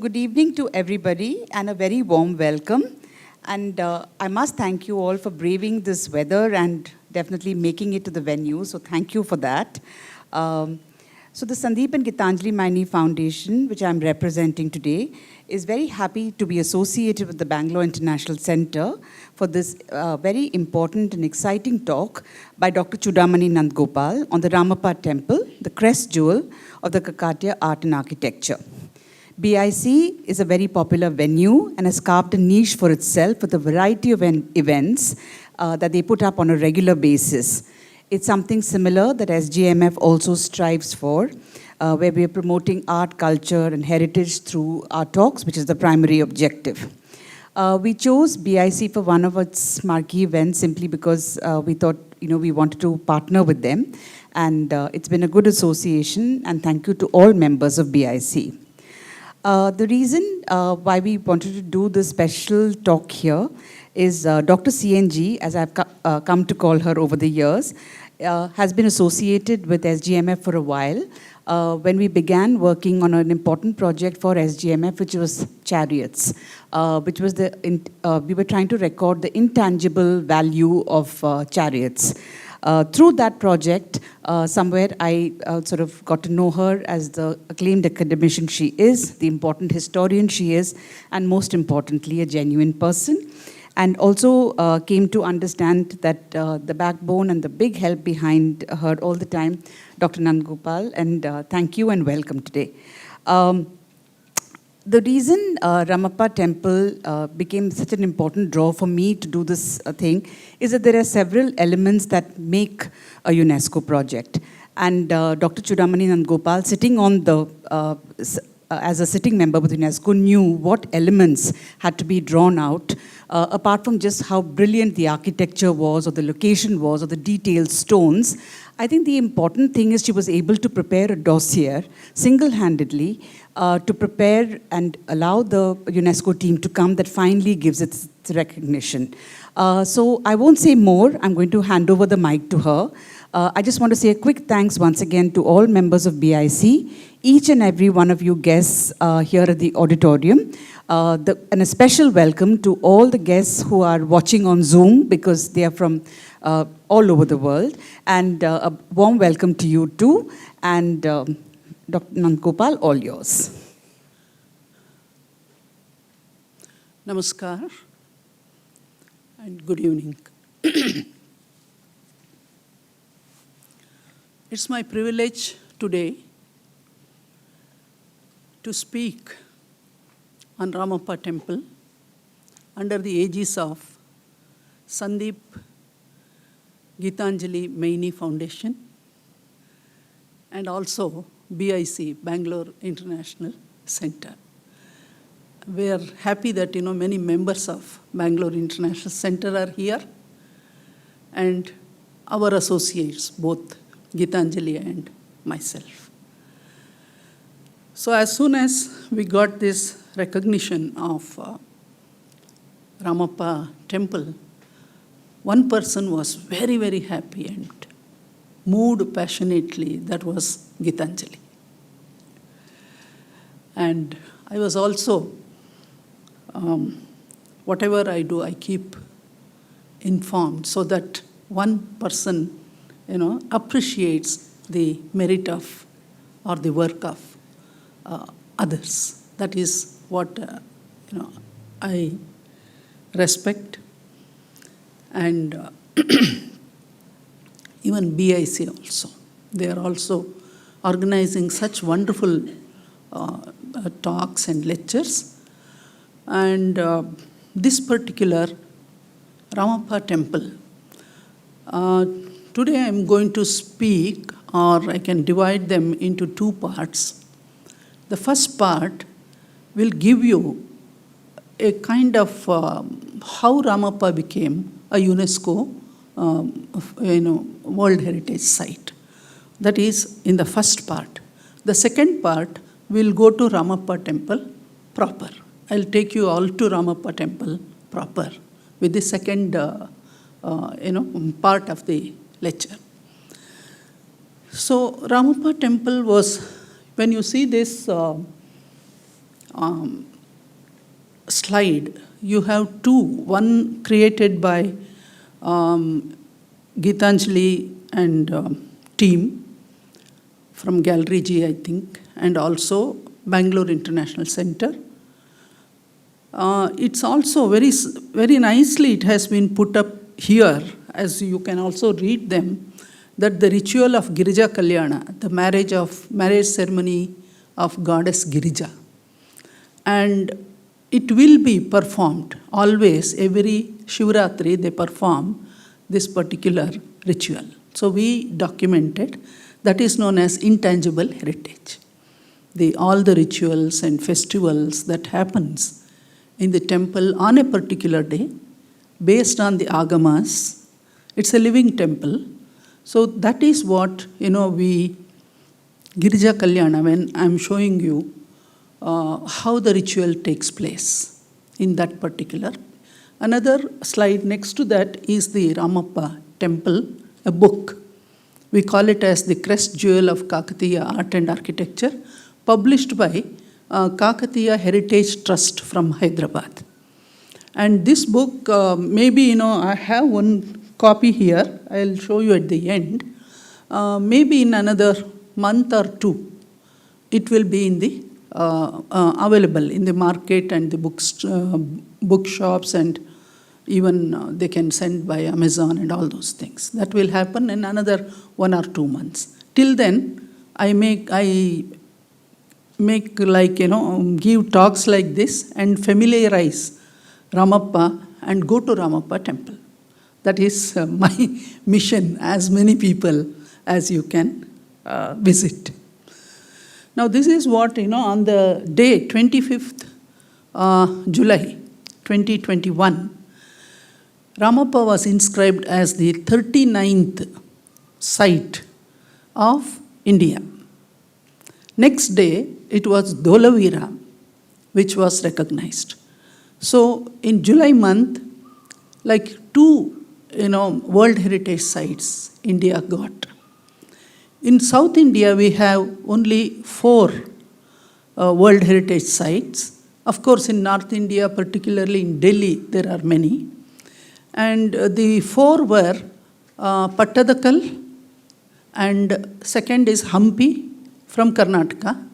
good evening to everybody and a very warm welcome. And I must thank you all for braving this weather and definitely making it to the venue. So thank you for that. So the Sandeep and Gitanjali Maini Foundation, which I'm representing today, is very happy to be associated with the Bangalore International Center for this very important and exciting talk by Dr. Chudamani Nandgopal on the Ramappa Temple, the crest jewel of the Kakatiya art and architecture. BIC is a very popular venue and has carved a niche for itself with a variety of events that they put up on a regular basis. It's something similar that SGMF also strives for, where we are promoting art, culture, and heritage through our talks, which is the primary objective. We chose BIC for one of its marquee events simply because we thought, we wanted to partner with them. And it's been a good association, and thank you to all members of BIC. The reason why we wanted to do this special talk here is Dr. CNG, as I've come to call her over the years, has been associated with SGMF for a while. When we began working on an important project for SGMF, which was Chariots, which was we were trying to record the intangible value of chariots. Through that project, somewhere I sort of got to know her as the acclaimed academician she is, the important historian she is, and most importantly, a genuine person. And also came to understand that the backbone and the big help behind her all the time, Dr. Nandgopal, and thank you and welcome today. The reason Ramappa Temple became such an important draw for me to do this thing is that there are several elements that make a UNESCO project. And Dr. Chudamani Nandgopal, sitting on the, as a sitting member with UNESCO, knew what elements had to be drawn out, apart from just how brilliant the architecture was, or the location was, or the detailed stones. I think the important thing is she was able to prepare a dossier single-handedly to prepare and allow the UNESCO team to come that finally gives it recognition. So I won't say more. I'm going to hand over the mic to her. I just want to say a quick thanks once again to all members of BIC, each and every one of you guests here at the auditorium, and a special welcome to all the guests who are watching on Zoom because they are from all over the world, and a warm welcome to you too, and Dr. Nandgopal, all yours. Namaskar and good evening. It's my privilege today to speak on Ramappa Temple under the aegis of Sandeep Gitanjali Maini Foundation and also BIC, Bangalore International Center. We are happy that many members of Bangalore International Center are here and our associates, both Gitanjali and myself. So as soon as we got this recognition of Ramappa Temple, one person was very, very happy and moved passionately. That was Gitanjali. And I was also, whatever I do, I keep informed so that one person, appreciates the merit of or the work of others. That is what, I respect. And even BIC also. They are also organizing such wonderful talks and lectures. And this particular Ramappa Temple, today I am going to speak, or I can divide them into two parts. The first part will give you a kind of how Ramappa became a UNESCO World Heritage Site. That is in the first part. The second part will go to Ramappa Temple proper. I'll take you all to Ramappa Temple proper with the second part of the lecture. So Ramappa Temple was, when you see this um, slide, you have two, one created by Geetanjali and team from Gallery G, I think, and also Bangalore International Center. It's also very nicely, it has been put up here, as you can also read them, that the ritual of Girija Kalyana, the marriage ceremony of goddess Girija. And it will be performed always, every Shivratri they perform this particular ritual. So we documented, that is known as intangible heritage. All the rituals and festivals that happens in the temple on a particular day, based on the agamas, it's a living temple. So that is what, we, Girija Kalyana, when I'm showing you how the ritual takes place in that particular. Another slide next to that is the Ramappa temple, a book. We call it as the crest jewel of Kakatiya art and architecture, published by Kakatiya Heritage Trust from Hyderabad. And this book, maybe, I have one copy here. I'll show you at the end. Maybe in another month or two, it will be in the available in the market and the bookshops, and even they can send by Amazon and all those things. That will happen in another 1 or 2 months. Till then, I make like, give talks like this and familiarize Ramappa and go to Ramappa temple. That is my mission, as many people as you can visit. Now this is what, on the day 25th July 2021, Ramappa was inscribed as the 39th site of India. Next day, it was Dholavira, which was recognized. So in July month, like 2, World Heritage sites India got. In South India, we have only 4 World Heritage sites. Of course, in North India, particularly in Delhi, there are many. And the 4 were Pattadakal, and second is Hampi from Karnataka,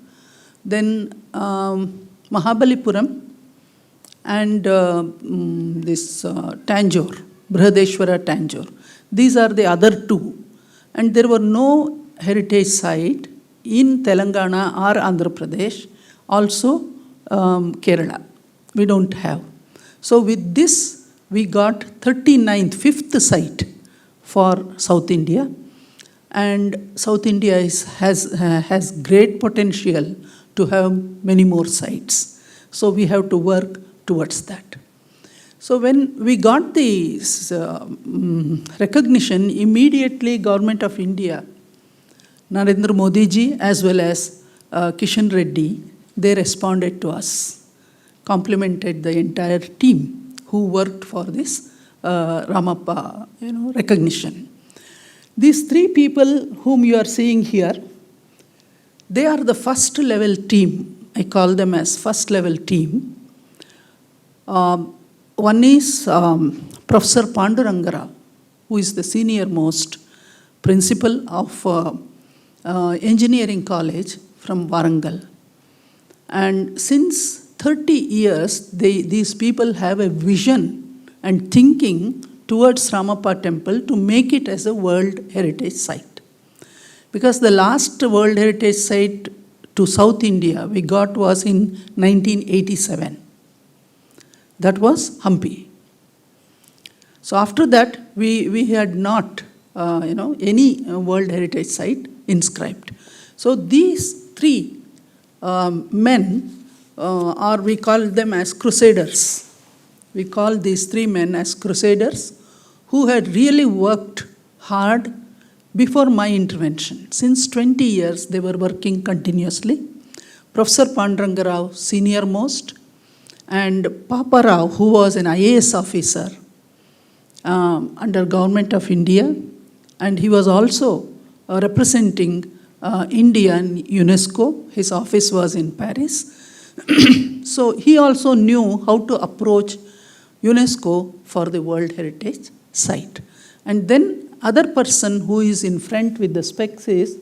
then Mahabalipuram, and this Tanjore, Brihadeshwara Tanjore. These are the other 2. And there were no heritage site in Telangana or Andhra Pradesh, also Kerala. We don't have. So with this, we got 39th, 5th site for South India. And South India has great potential to have many more sites. So we have to work towards that. So when we got this recognition, immediately Government of India, Narendra Modi ji as well as Kishan Reddy, they responded to us, complimented the entire team who worked for this Ramappa recognition. These 3 people whom you are seeing here, they are the first level team. I call them as first level team. One is Professor Panduranga Rao, who is the senior most principal of engineering college from Warangal. And since 30 years, these people have a vision and thinking towards Ramappa temple to make it as a World Heritage Site. Because the last World Heritage Site to South India we got was in 1987. That was Hampi. So after that, we had not, any World Heritage Site inscribed. So these 3 men, or we call them as crusaders. We call these 3 men as crusaders who had really worked hard before my intervention. Since 20 years, they were working continuously. Professor Panduranga Rao, senior most, and Papa Rao, who was an IAS officer under Government of India, and he was also representing India in UNESCO. His office was in Paris. So he also knew how to approach UNESCO for the World Heritage Site. And then other person who is in front with the specs is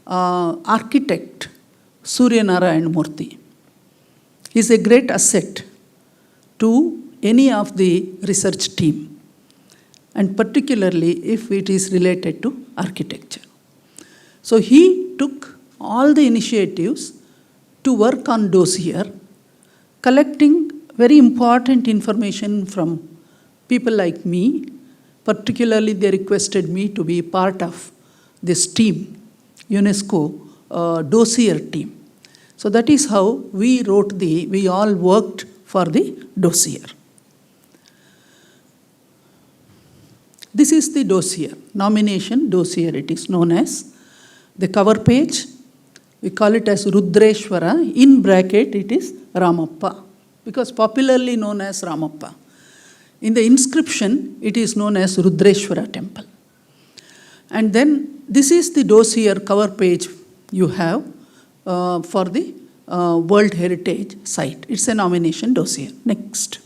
architect Surya Narayan Murthy. He is a great asset to any of the research team, and particularly if it is related to architecture. So he took all the initiatives to work on dossier, collecting very important information from people like me. Particularly, they requested me to be part of this team, UNESCO dossier team. So that is how we all worked for the dossier. This is the dossier, nomination dossier it is known as. The cover page, we call it as Rudreshwara, in bracket it is Ramappa, because popularly known as Ramappa. In the inscription, it is known as Rudreshwara temple. And then this is the dossier cover page you have for the World Heritage Site. It's a nomination dossier. Next.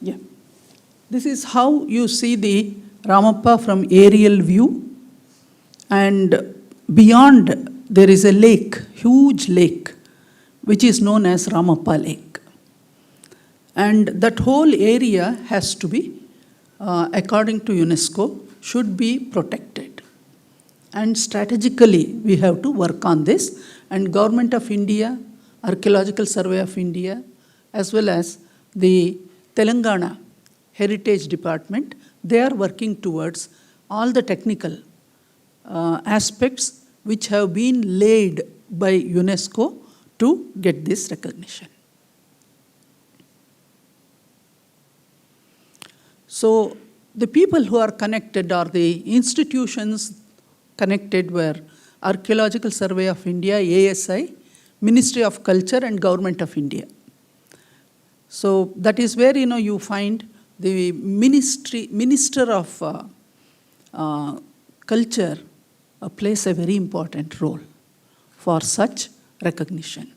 Yeah. This is how you see the Ramappa from aerial view. And beyond, there is a lake, huge lake, which is known as Ramappa Lake. And that whole area has to be, according to UNESCO, should be protected. And strategically, we have to work on this. And Government of India, Archaeological Survey of India, as well as the Telangana Heritage Department, they are working towards all the technical aspects which have been laid by UNESCO to get this recognition. So the people who are connected, or the institutions connected, were Archaeological Survey of India, ASI, Ministry of Culture, and Government of India. So that is where you find the Minister of Culture plays a very important role for such recognition.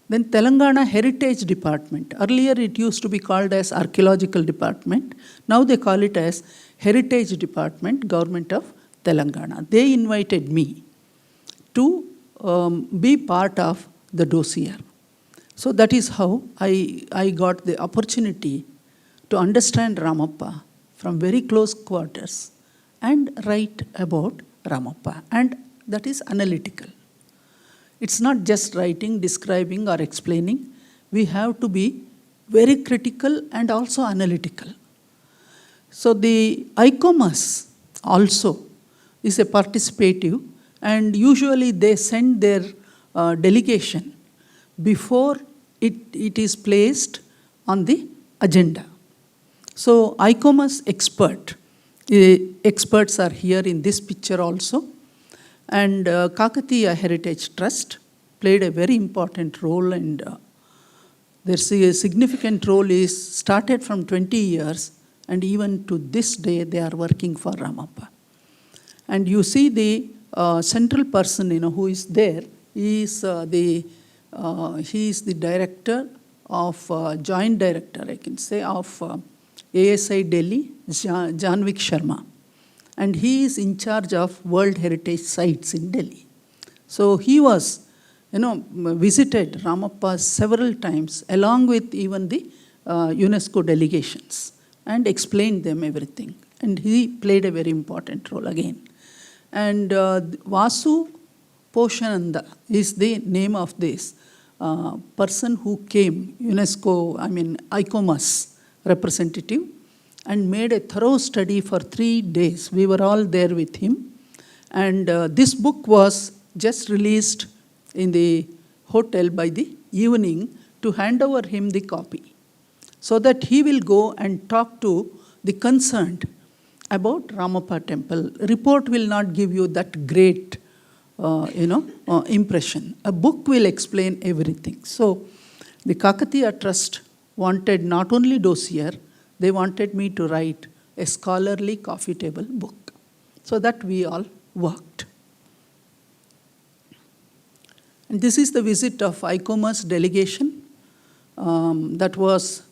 Then Telangana Heritage Department. Earlier it used to be called as Archaeological Department. Now they call it as Heritage Department, Government of Telangana. They invited me to be part of the dossier. So that is how I got the opportunity to understand Ramappa from very close quarters and write about Ramappa. And that is analytical. It's not just writing, describing, or explaining. We have to be very critical and also analytical. So the ICOMOS also is a participative, and usually they send their delegation before it is placed on the agenda. So ICOMOS experts are here in this picture also. And Kakatiya Heritage Trust played a very important role, and there's a significant role is started from 20 years, and even to this day they are working for Ramappa. And you see the central person who is there, he is the director of, joint director I can say, of ASI Delhi, Janvik Sharma. And he is in charge of World Heritage Sites in Delhi. So he was, visited Ramappa several times, along with even the UNESCO delegations, and explained them everything. And he played a very important role again. And Vasu Poshananda is the name of this person who came, ICOMOS representative, and made a thorough study for 3 days. We were all there with him. And this book was just released in the hotel by the evening to hand over him the copy, so that he will go and talk to the concerned about Ramappa temple. Report will not give you that great impression. A book will explain everything. So the Kakatiya Trust wanted not only dossier, they wanted me to write a scholarly coffee table book. So that we all worked. And this is the visit of ICOMOS delegation. That was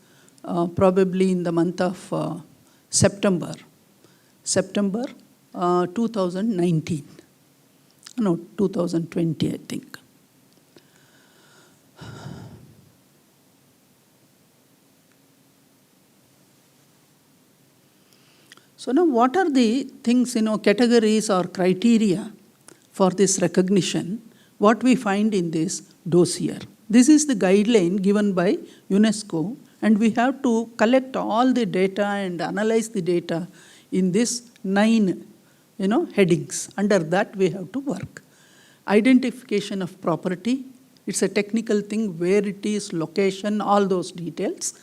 probably in the month of September 2019. No, 2020, I think. So now what are the things, categories or criteria for this recognition, what we find in this dossier? This is the guideline given by UNESCO, and we have to collect all the data and analyze the data in this 9 headings. Under that we have to work. Identification of property, it's a technical thing, where it is, location, all those details.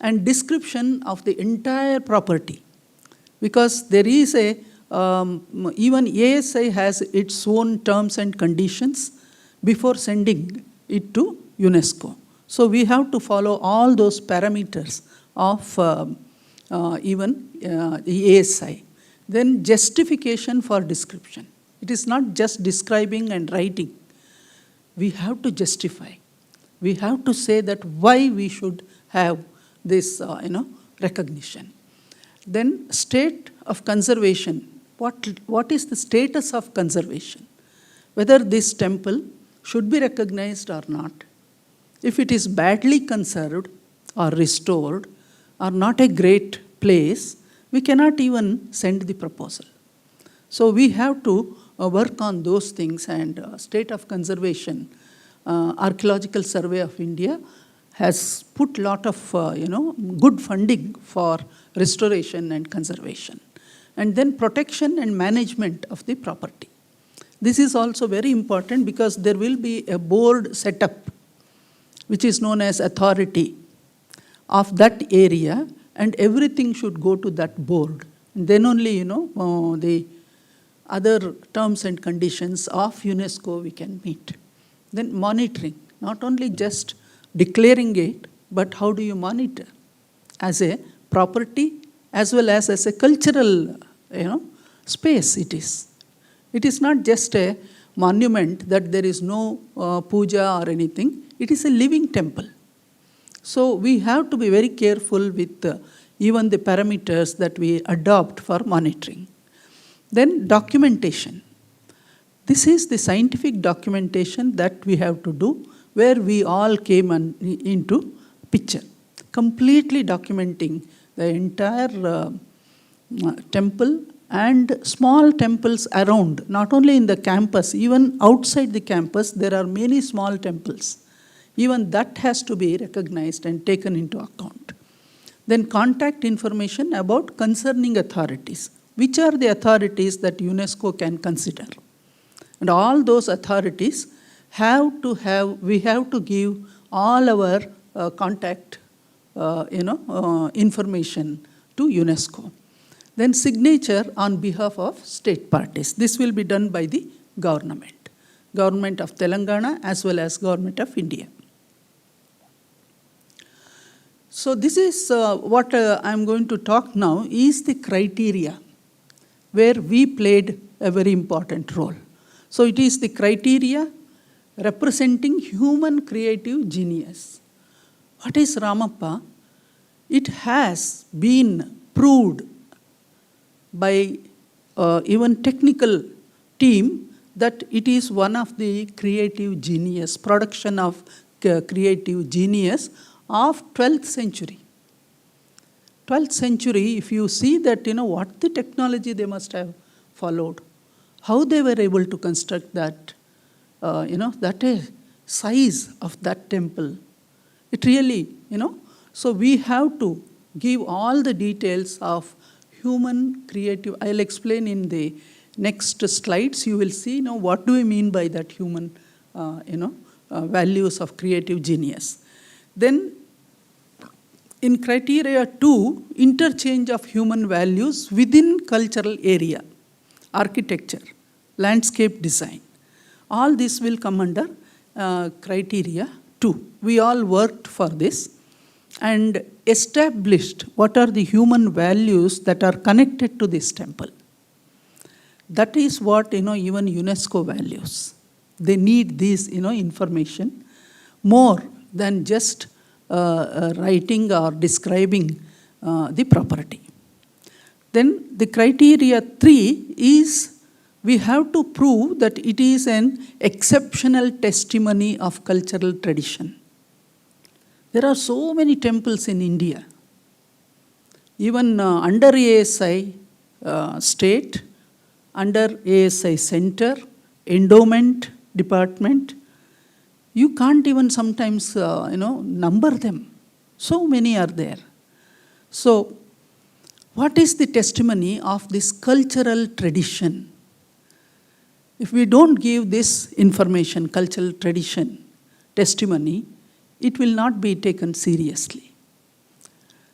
And description of the entire property. Because there is even ASI has its own terms and conditions before sending it to UNESCO. So we have to follow all those parameters of even the ASI. Then justification for description. It is not just describing and writing. We have to justify. We have to say that why we should have this recognition. Then state of conservation. What is the status of conservation? Whether this temple should be recognized or not. If it is badly conserved or restored or not a great place, we cannot even send the proposal. So we have to work on those things, and state of conservation. Archaeological Survey of India has put a lot of good funding for restoration and conservation. And then protection and management of the property. This is also very important because there will be a board set up, which is known as authority of that area, and everything should go to that board. And then only, the other terms and conditions of UNESCO we can meet. Then monitoring, not only just declaring it, but how do you monitor as a property as well as a cultural space it is. It is not just a monument that there is no puja or anything. It is a living temple. So we have to be very careful with even the parameters that we adopt for monitoring. Then documentation. This is the scientific documentation that we have to do, where we all came into picture, completely documenting the entire temple and small temples around, not only in the campus, even outside the campus, there are many small temples. Even that has to be recognized and taken into account. Then contact information about concerning authorities. Which are the authorities that UNESCO can consider? And all those authorities we have to give all our contact information to UNESCO. Then signature on behalf of state parties. This will be done by the government of Telangana as well as government of India. So this is what I'm going to talk now is the criteria where we played a very important role. So it is the criteria representing human creative genius. What is Ramappa? It has been proved by even technical team that it is one of the creative genius, production of creative genius of 12th century. 12th century, if you see that, what the technology they must have followed, how they were able to construct that, that size of that temple. It really, so we have to give all the details of human creative. I'll explain in the next slides. You will see, what do we mean by that human, values of creative genius. Then in criteria 2, interchange of human values within cultural area, architecture, landscape design. All this will come under criteria 2. We all worked for this and established what are the human values that are connected to this temple. That is what even UNESCO values. They need this, information more than just writing or describing the property. Then the criteria 3 is we have to prove that it is an exceptional testimony of cultural tradition. There are so many temples in India. Even under ASI state, under ASI center, endowment department, you can't even sometimes number them. So many are there. So what is the testimony of this cultural tradition? If we don't give this information, cultural tradition, testimony, it will not be taken seriously.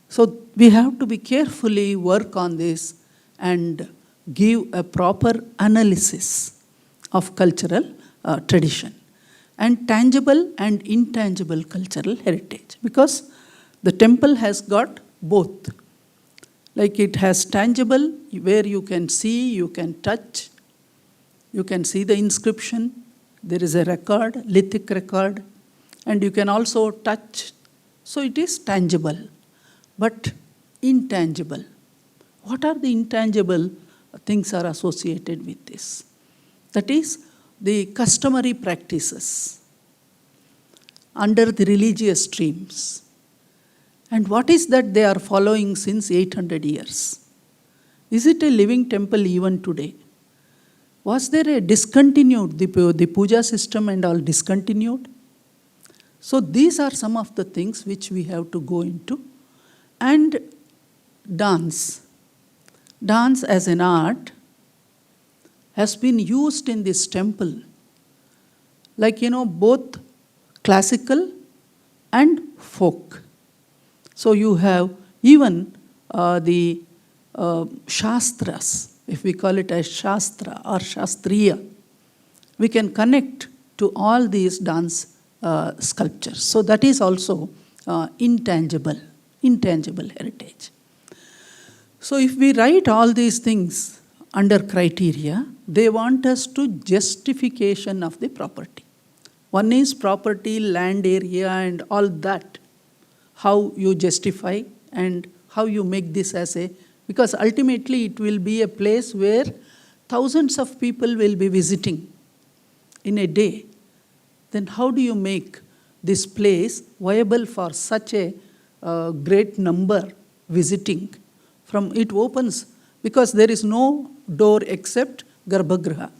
So we have to be carefully work on this and give a proper analysis of cultural tradition and tangible and intangible cultural heritage, because the temple has got both. Like it has tangible, where you can see, you can touch, you can see the inscription, there is a record, lithic record, and you can also touch. So it is tangible, but intangible. What are the intangible things are associated with this? That is the customary practices under the religious streams. And what is that they are following since 800 years? Is it a living temple even today? Was there a discontinued, the puja system and all discontinued? So these are some of the things which we have to go into. And dance. Dance as an art has been used in this temple. Like, both classical and folk. So you have even the Shastras, if we call it as Shastra or Shastriya, we can connect to all these dance sculptures. So that is also intangible heritage. So if we write all these things under criteria, they want us to justification of the property. One is property, land area and all that, how you justify and how you make this as a, because ultimately it will be a place where thousands of people will be visiting in a day. Then how do you make this place viable for such a great number visiting? From it opens, because there is no door except Garbhagriha.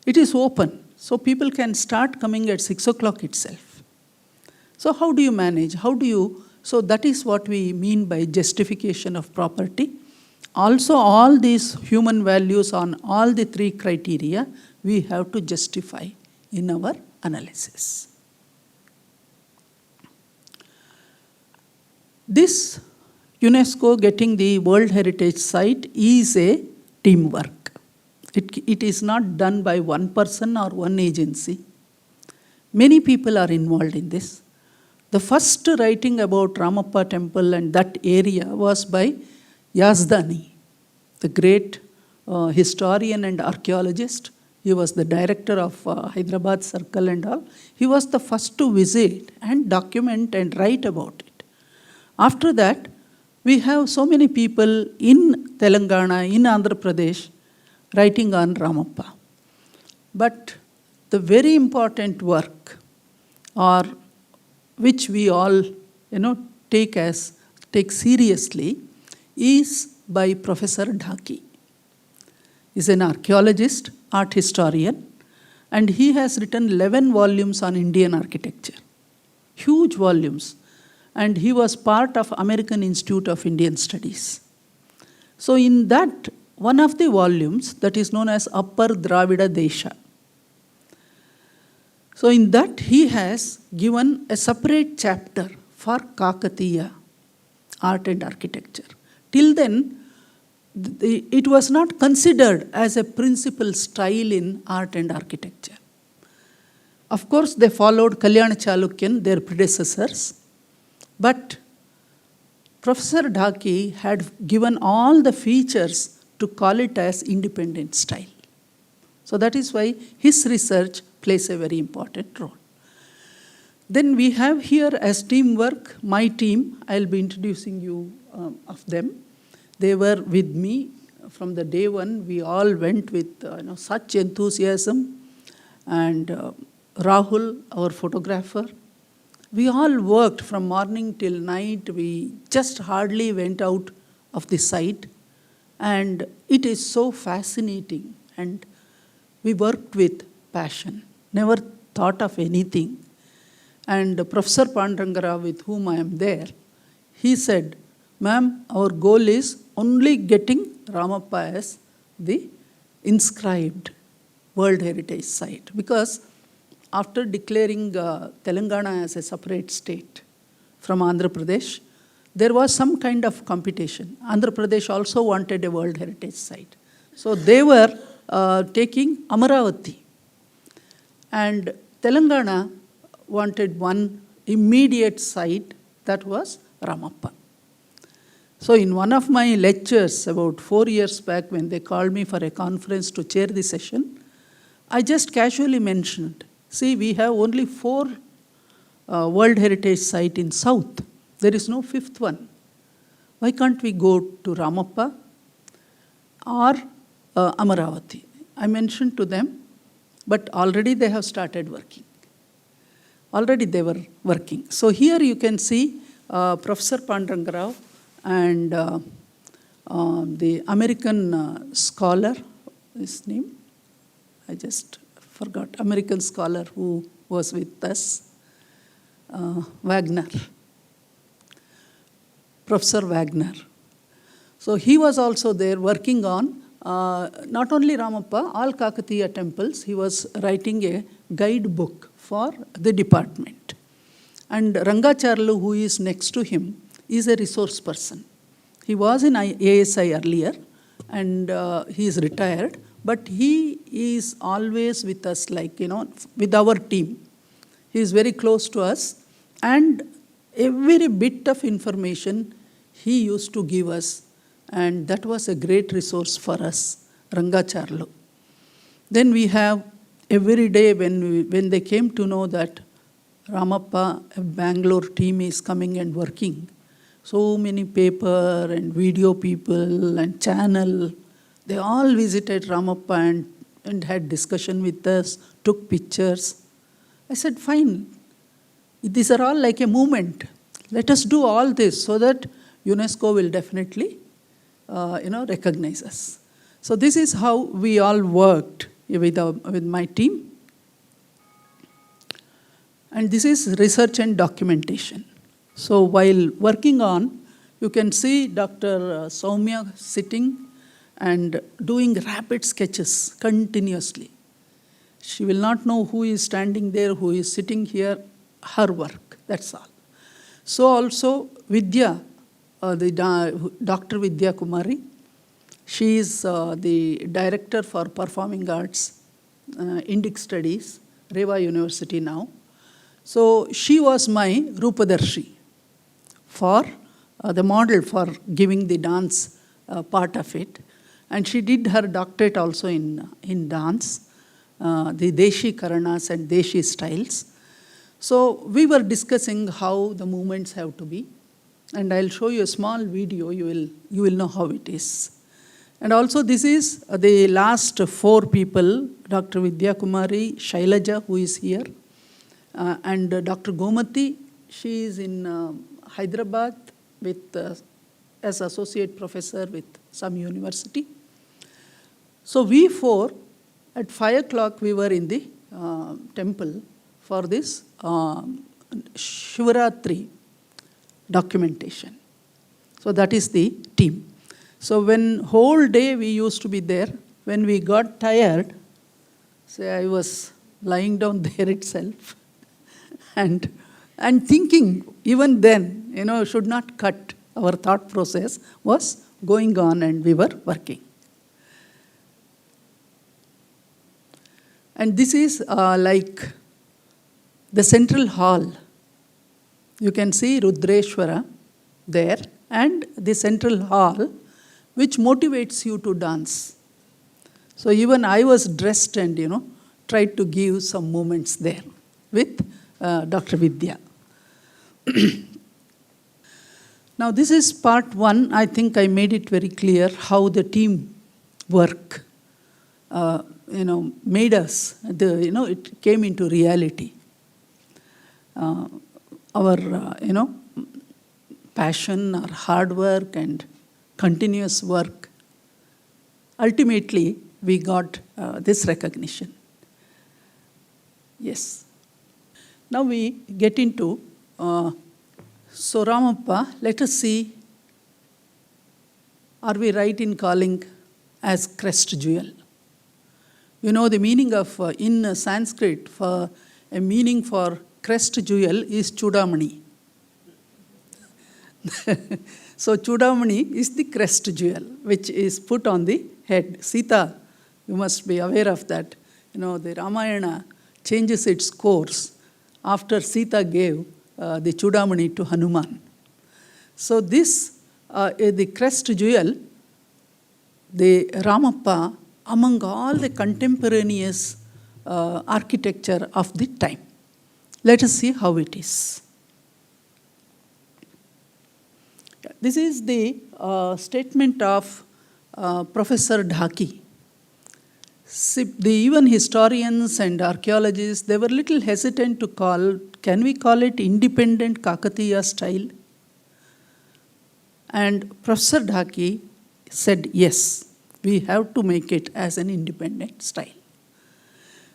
It is open, so people can start coming at 6 o'clock itself. So how do you manage? So that is what we mean by justification of property. Also all these human values on all the 3 criteria, we have to justify in our analysis. This UNESCO getting the World Heritage Site is a teamwork. It is not done by one person or one agency. Many people are involved in this. The first writing about Ramappa temple and that area was by Yazdani, the great historian and archaeologist. He was the director of Hyderabad Circle and all. He was the first to visit and document and write about it. After that, we have so many people in Telangana, in Andhra Pradesh, writing on Ramappa. But the very important work, or which we all take seriously, is by Professor Dhaki. He's an archaeologist, art historian, and he has written 11 volumes on Indian architecture. Huge volumes. And he was part of American Institute of Indian Studies. So in that, one of the volumes that is known as Upper Dravida Desha. So in that he has given a separate chapter for Kakatiya, art and architecture. Till then, it was not considered as a principal style in art and architecture. Of course, they followed Kalyana Chalukyan, their predecessors, but Professor Dhaki had given all the features to call it as independent style. So that is why his research plays a very important role. Then we have here as teamwork, my team. I'll be introducing you of them. They were with me from the day one. We all went with such enthusiasm. And Rahul, our photographer, we all worked from morning till night. We just hardly went out of the site. And it is so fascinating. And we worked with passion, never thought of anything. And Professor Panduranga, with whom I am there, he said, "Ma'am, our goal is only getting Ramappa as the inscribed World Heritage Site." Because after declaring Telangana as a separate state from Andhra Pradesh, there was some kind of competition. Andhra Pradesh also wanted a World Heritage Site. So they were taking Amaravati. And Telangana wanted one immediate site, that was Ramappa. So in one of my lectures about 4 years back, when they called me for a conference to chair the session, I just casually mentioned, see, we have only 4 World Heritage Sites in South. There is no 5th one. Why can't we go to Ramappa or Amaravati? I mentioned to them, but already they have started working. Already they were working. So here you can see Professor Panduranga Rao and the American scholar, his name, I just forgot, American scholar who was with us, Wagner, Professor Wagner. So he was also there working on not only Ramappa, all Kakatiya temples. He was writing a guidebook for the department. And Rangacharlu, who is next to him, is a resource person. He was in ASI earlier, and he is retired, but he is always with us, like, with our team. He is very close to us, and every bit of information he used to give us, and that was a great resource for us, Rangacharlu. Then we have every day when they came to know that Ramappa, a Bangalore team is coming and working, so many paper and video people and channel, they all visited Ramappa and had discussion with us, took pictures. I said, fine, these are all like a movement. Let us do all this so that UNESCO will definitely recognize us. So this is how we all worked with my team. And this is research and documentation. So while working on, you can see Dr. Soumya sitting and doing rapid sketches continuously. She will not know who is standing there, who is sitting here, her work, that's all. So also Vidya, Dr. Vidya Kumari, she is the director for performing arts, Indic studies, Reva University now. So she was my Rupadarshi for the model for giving the dance part of it. And she did her doctorate also in dance, the Deshi Karanas and Deshi styles. So we were discussing how the movements have to be. And I'll show you a small video, you will know how it is. And also this is the last 4 people, Dr. Vidya Kumari, Shailaja, who is here, and Dr. Gomati, she is in Hyderabad with, as associate professor with some university. So we 4, at 5 o'clock we were in the temple for this Shivaratri documentation. So that is the team. So when whole day we used to be there, when we got tired, say I was lying down there itself and thinking, even then, should not cut. Our thought process was going on and we were working. And this is like the central hall. You can see Rudreshwara there and the central hall, which motivates you to dance. So even I was dressed and, tried to give some moments there with Dr. Vidya. Now, this is part one. I think I made it very clear how the team work, made us, it came into reality. Our, passion, our hard work and continuous work, ultimately we got this recognition. Yes. Now we get into, so Ramappa, let us see, are we right in calling as crest jewel? You know the meaning of, in Sanskrit, for a meaning for crest jewel is Chudamani. So Chudamani is the crest jewel, which is put on the head. Sita, you must be aware of that. The Ramayana changes its course after Sita gave the Chudamani to Hanuman. So this, the crest jewel, the Ramappa, among all the contemporaneous architecture of the time. Let us see how it is. This is the statement of Professor Dhaki. Even historians and archaeologists, they were little hesitant to call, can we call it independent Kakatiya style? And Professor Dhaki said, yes, we have to make it as an independent style.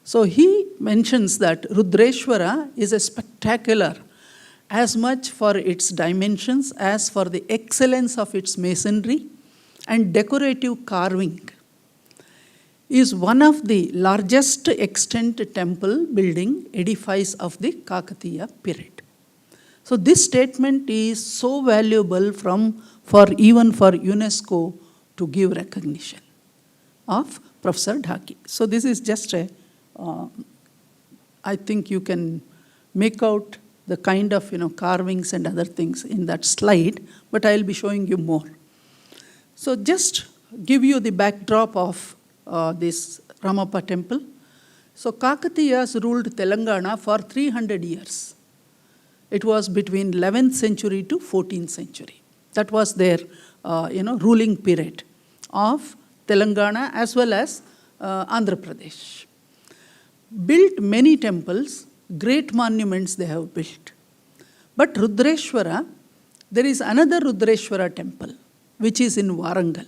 So he mentions that Rudreshwara is a spectacular, as much for its dimensions as for the excellence of its masonry and decorative carving, is one of the largest extant temple building edifice of the Kakatiya period. So this statement is so valuable even for UNESCO to give recognition of Professor Dhaki. So this is just a, I think you can make out the kind of carvings and other things in that slide, but I'll be showing you more. So just give you the backdrop of this Ramappa temple. So Kakatiyas ruled Telangana for 300 years. It was between 11th century to 14th century. That was their ruling period of Telangana as well as Andhra Pradesh. Built many temples, great monuments they have built. But Rudreshwara, there is another Rudreshwara temple, which is in Warangal.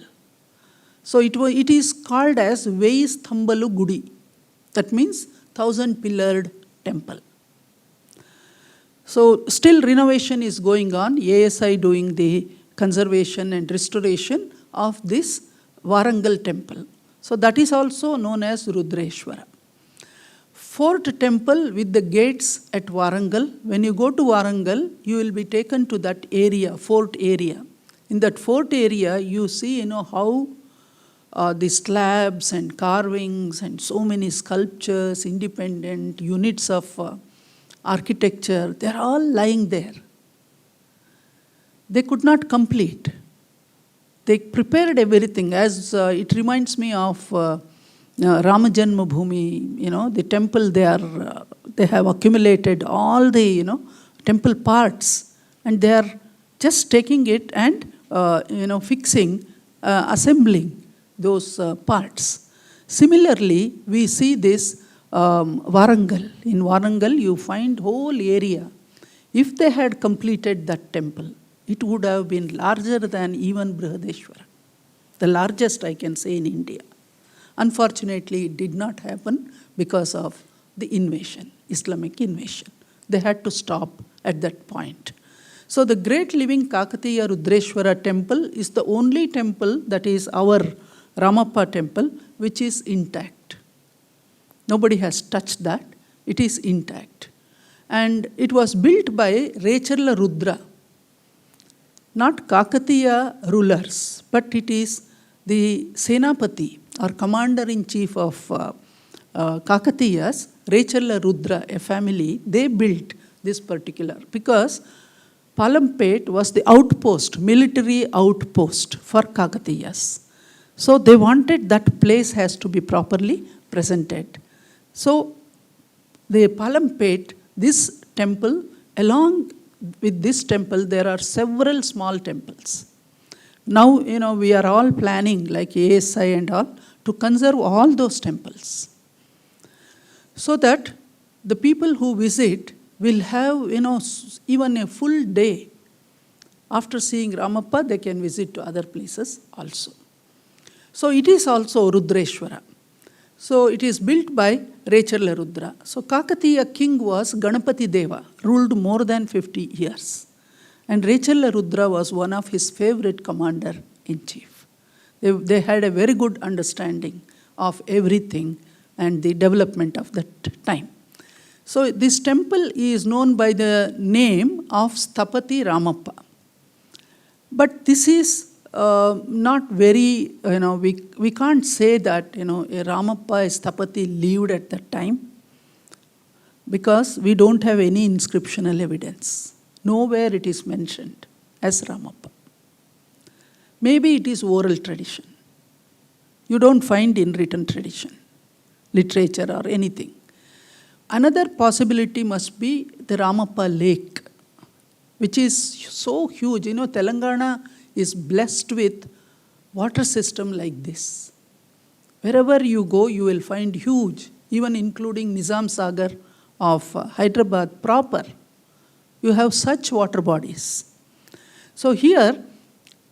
So it is called as Veyi Sthambalu Gudi. That means 1,000-pillared temple. So still renovation is going on, ASI doing the conservation and restoration of this Warangal temple. So that is also known as Rudreshwara. Fort temple with the gates at Warangal. When you go to Warangal, you will be taken to that area, fort area. In that fort area, you see, how the slabs and carvings and so many sculptures, independent units of architecture, they're all lying there. They could not complete. They prepared everything, as it reminds me of Rama Janmabhoomi, the temple, they have accumulated all the, temple parts, and they are just taking it and, fixing, assembling those parts. Similarly, we see this Warangal. In Warangal, you find whole area. If they had completed that temple, it would have been larger than even Brihadeshwara, the largest I can say in India. Unfortunately, it did not happen because of the invasion, Islamic invasion. They had to stop at that point. So the great living Kakatiya Rudreshwara temple is the only temple that is our Ramappa temple, which is intact. Nobody has touched that. It is intact. And it was built by Recharla Rudra, not Kakatiya rulers, but it is the Senapati or commander-in-chief of Kakatiyas, Recharla Rudra, a family. They built this particular, because Palampet was the outpost, military outpost for Kakatiyas. So they wanted that place has to be properly presented. So the Palampet, this temple, along with this temple, there are several small temples. Now, we are all planning, like ASI and all, to conserve all those temples, so that the people who visit will have, even a full day. After seeing Ramappa, they can visit to other places also. So it is also Rudreshwara. So it is built by Recharla Rudra. So Kakatiya king was Ganapati Deva, ruled more than 50 years. And Recharla Rudra was one of his favorite commander-in-chief. They had a very good understanding of everything and the development of that time. So this temple is known by the name of Sthapati Ramappa. But this is not very, we can't say that, a Ramappa, a Sthapati lived at that time, because we don't have any inscriptional evidence. Nowhere it is mentioned as Ramappa. Maybe it is oral tradition. You don't find in written tradition, literature or anything. Another possibility must be the Ramappa lake, which is so huge. Telangana is blessed with water system like this. Wherever you go, you will find huge, even including Nizam Sagar of Hyderabad proper. You have such water bodies. So here,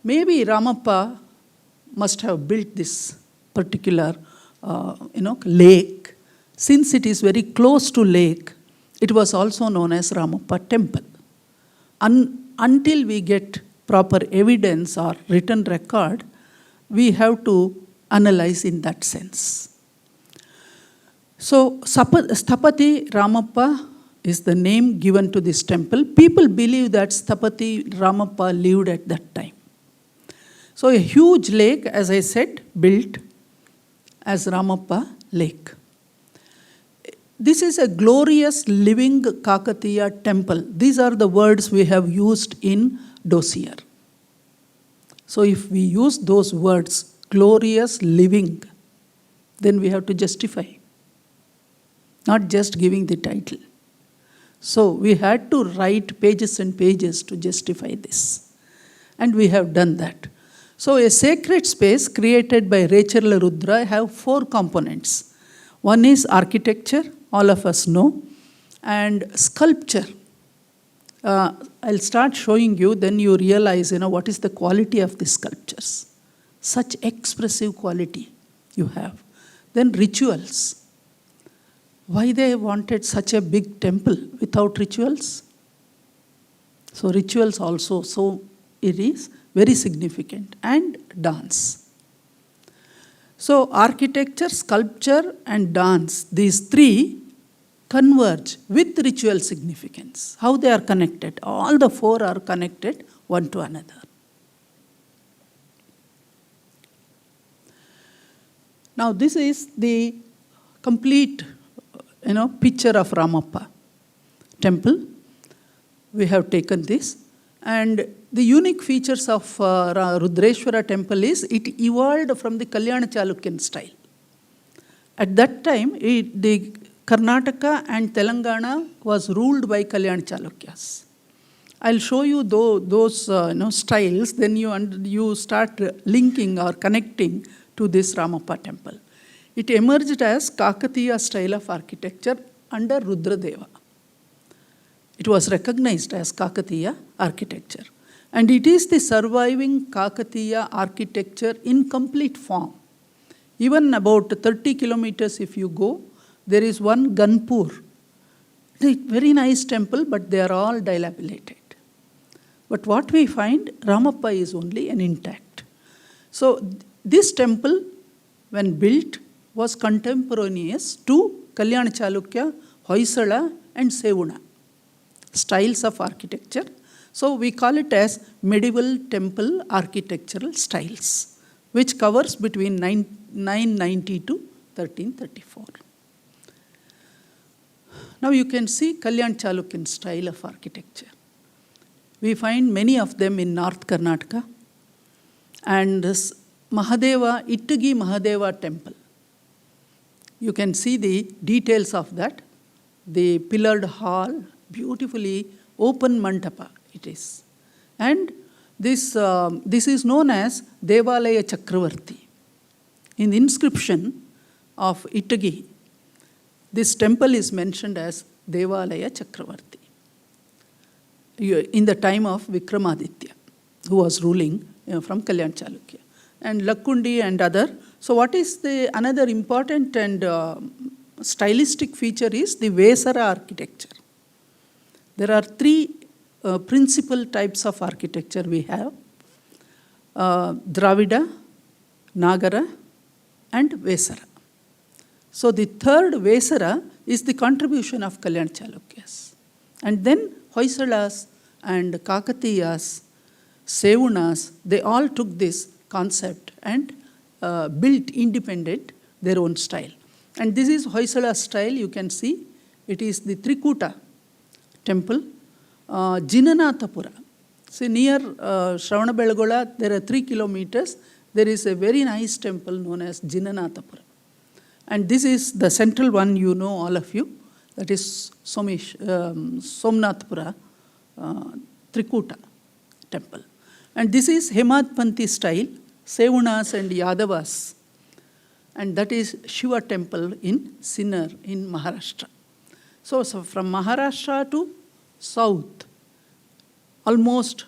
maybe Ramappa must have built this particular, lake. Since it is very close to lake, it was also known as Ramappa temple. Until we get proper evidence or written record, we have to analyze in that sense. So Sthapati Ramappa is the name given to this temple. People believe that Sthapati Ramappa lived at that time. So a huge lake, as I said, built as Ramappa lake. This is a glorious living Kakatiya temple. These are the words we have used in dossier. So if we use those words, glorious living, then we have to justify, not just giving the title. So we had to write pages and pages to justify this. And we have done that. So a sacred space created by Recharla Rudra have 4 components. One is architecture, all of us know, and sculpture. I'll start showing you, then you realize, what is the quality of the sculptures. Such expressive quality you have. Then rituals. Why they wanted such a big temple without rituals? So rituals also, so it is very significant. And dance. So architecture, sculpture, and dance, these 3 converge with ritual significance. How they are connected? All the 4 are connected one to another. Now this is the complete, picture of Ramappa temple. We have taken this. And the unique features of Rudreshwara temple is it evolved from the Kalyana Chalukyan style. At that time, the Karnataka and Telangana was ruled by Kalyana Chalukyas. I'll show you those styles, then you start linking or connecting to this Ramappa temple. It emerged as Kakatiya style of architecture under Rudradeva. It was recognized as Kakatiya architecture. And it is the surviving Kakatiya architecture in complete form. Even about 30 kilometers if you go, there is one Ganpur. It's a very nice temple, but they are all dilapidated. But what we find, Ramappa is only an intact. So this temple, when built, was contemporaneous to Kalyana Chalukya, Hoysala, and Sevuna styles of architecture. So we call it as medieval temple architectural styles, which covers between 990 to 1334. Now you can see Kalyan Chalukyan style of architecture. We find many of them in North Karnataka. And this Mahadeva, Ittagi Mahadeva temple. You can see the details of that. The pillared hall, beautifully open mandapa it is. And this is known as Devalaya Chakravarti. In the inscription of Itagi, this temple is mentioned as Devalaya Chakravarti in the time of Vikramaditya, who was ruling from Kalyan Chalukya. And Lakkundi and other. So what is the another important and stylistic feature is the Vesara architecture. There are three principal types of architecture we have. Dravida, Nagara and Vesara. So the third Vesara is the contribution of Kalyan Chalukyas. And then Hoysalas and Kakatiyas, Sevunas, they all took this concept and built independent their own style. And this is Hoysala style, you can see. It is the Trikuta temple, Jinanathapura. See, near Shravanabelagola, there are 3 kilometers. There is a very nice temple known as Jinanathapura. And this is the central one, you know, all of you. That is Somnathpura, Trikuta temple. And this is Hemadpanthi style, Sevunas and Yadavas. And that is Shiva temple in Sinnar in Maharashtra. So from Maharashtra to south, almost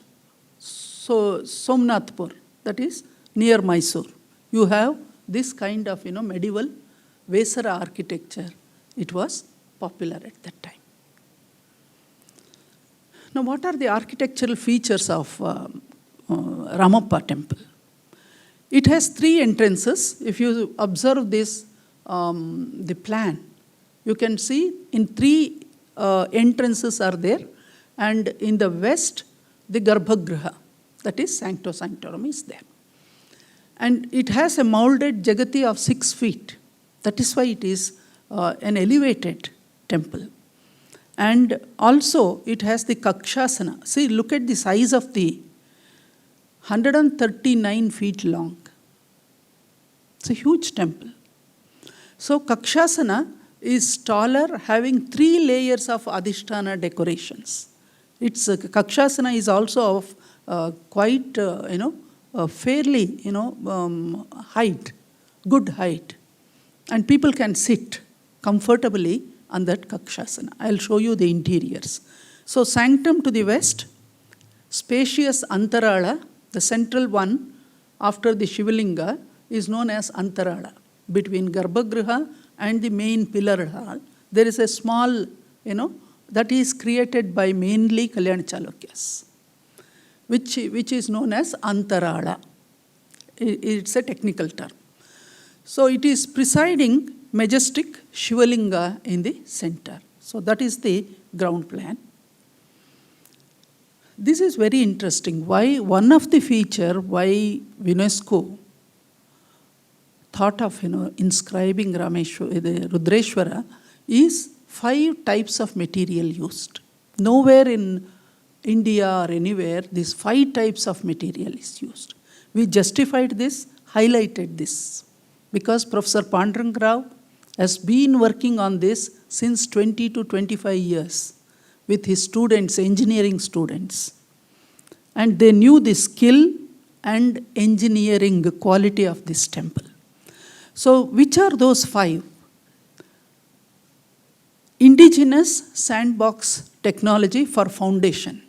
Somnathpur, that is near Mysore, you have this kind of medieval Vesara architecture. It was popular at that time. Now, what are the architectural features of Ramappa temple? It has 3 entrances. If you observe this, the plan, you can see in 3 entrances are there, and in the west, the Garbhagriha, that is Sancto Sanctorum, is there. And it has a molded Jagati of 6 feet. That is why it is an elevated temple. And also, it has the Kakshasana. See, look at the size of the 139 feet long. It's a huge temple. So, Kakshasana is taller, having 3 layers of Adhisthana decorations. Its Kakshasana is also of quite, fairly, height, good height. And people can sit comfortably on that Kakshasana. I'll show you the interiors. So, sanctum to the west, spacious Antarala, the central one after the Shivalinga is known as Antarala. Between Garbhagriha and the main pillar hall, there is a small, that is created by mainly Kalyan Chalukyas, which is known as Antarala. It's a technical term. So it is presiding majestic Shivalinga in the center. So that is the ground plan. This is very interesting. Why one of the feature why UNESCO thought of inscribing Rudreshwara is 5 types of material used. Nowhere in India or anywhere these 5 types of material is used. We justified this, highlighted this, because Professor Pandurang Rao has been working on this since 20 to 25 years with his students, engineering students. And they knew the skill and engineering quality of this temple. So, which are those 5? Indigenous sandbox technology for foundation.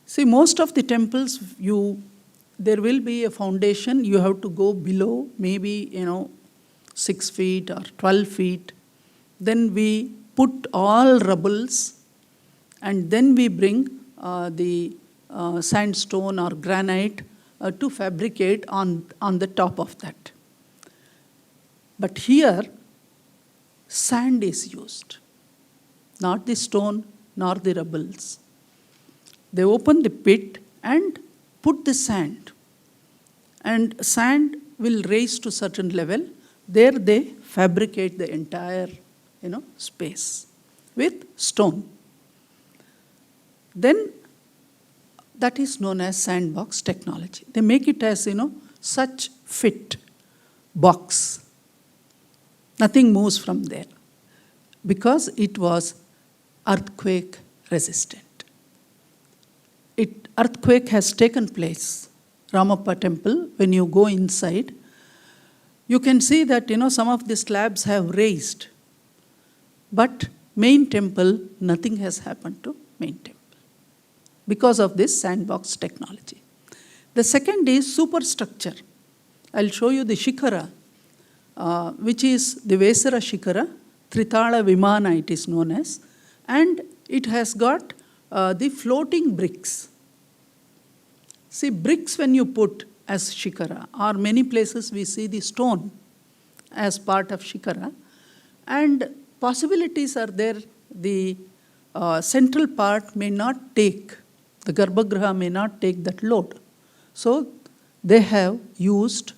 See, most of the temples, there will be a foundation. You have to go below, maybe 6 feet or 12 feet. Then we put all rubbles, and then we bring the sandstone or granite to fabricate on the top of that. But here, sand is used, not the stone nor the rubbles. They open the pit and put the sand, and sand will raise to certain level. There they fabricate the entire space with stone. Then that is known as sandbox technology. They make it as such fit box. Nothing moves from there because it was earthquake resistant. Earthquake has taken place, Ramappa temple. When you go inside, you can see that some of the slabs have raised, but main temple, nothing has happened to main temple because of this sandbox technology. The second is superstructure. I'll show you the Shikara, which is the Vesara Shikara, Tritala Vimana it is known as, and it has got the floating bricks. See, bricks when you put as Shikara, or many places we see the stone as part of Shikara, and possibilities are there. The central part may not take, the Garbhagriha may not take that load. So they have used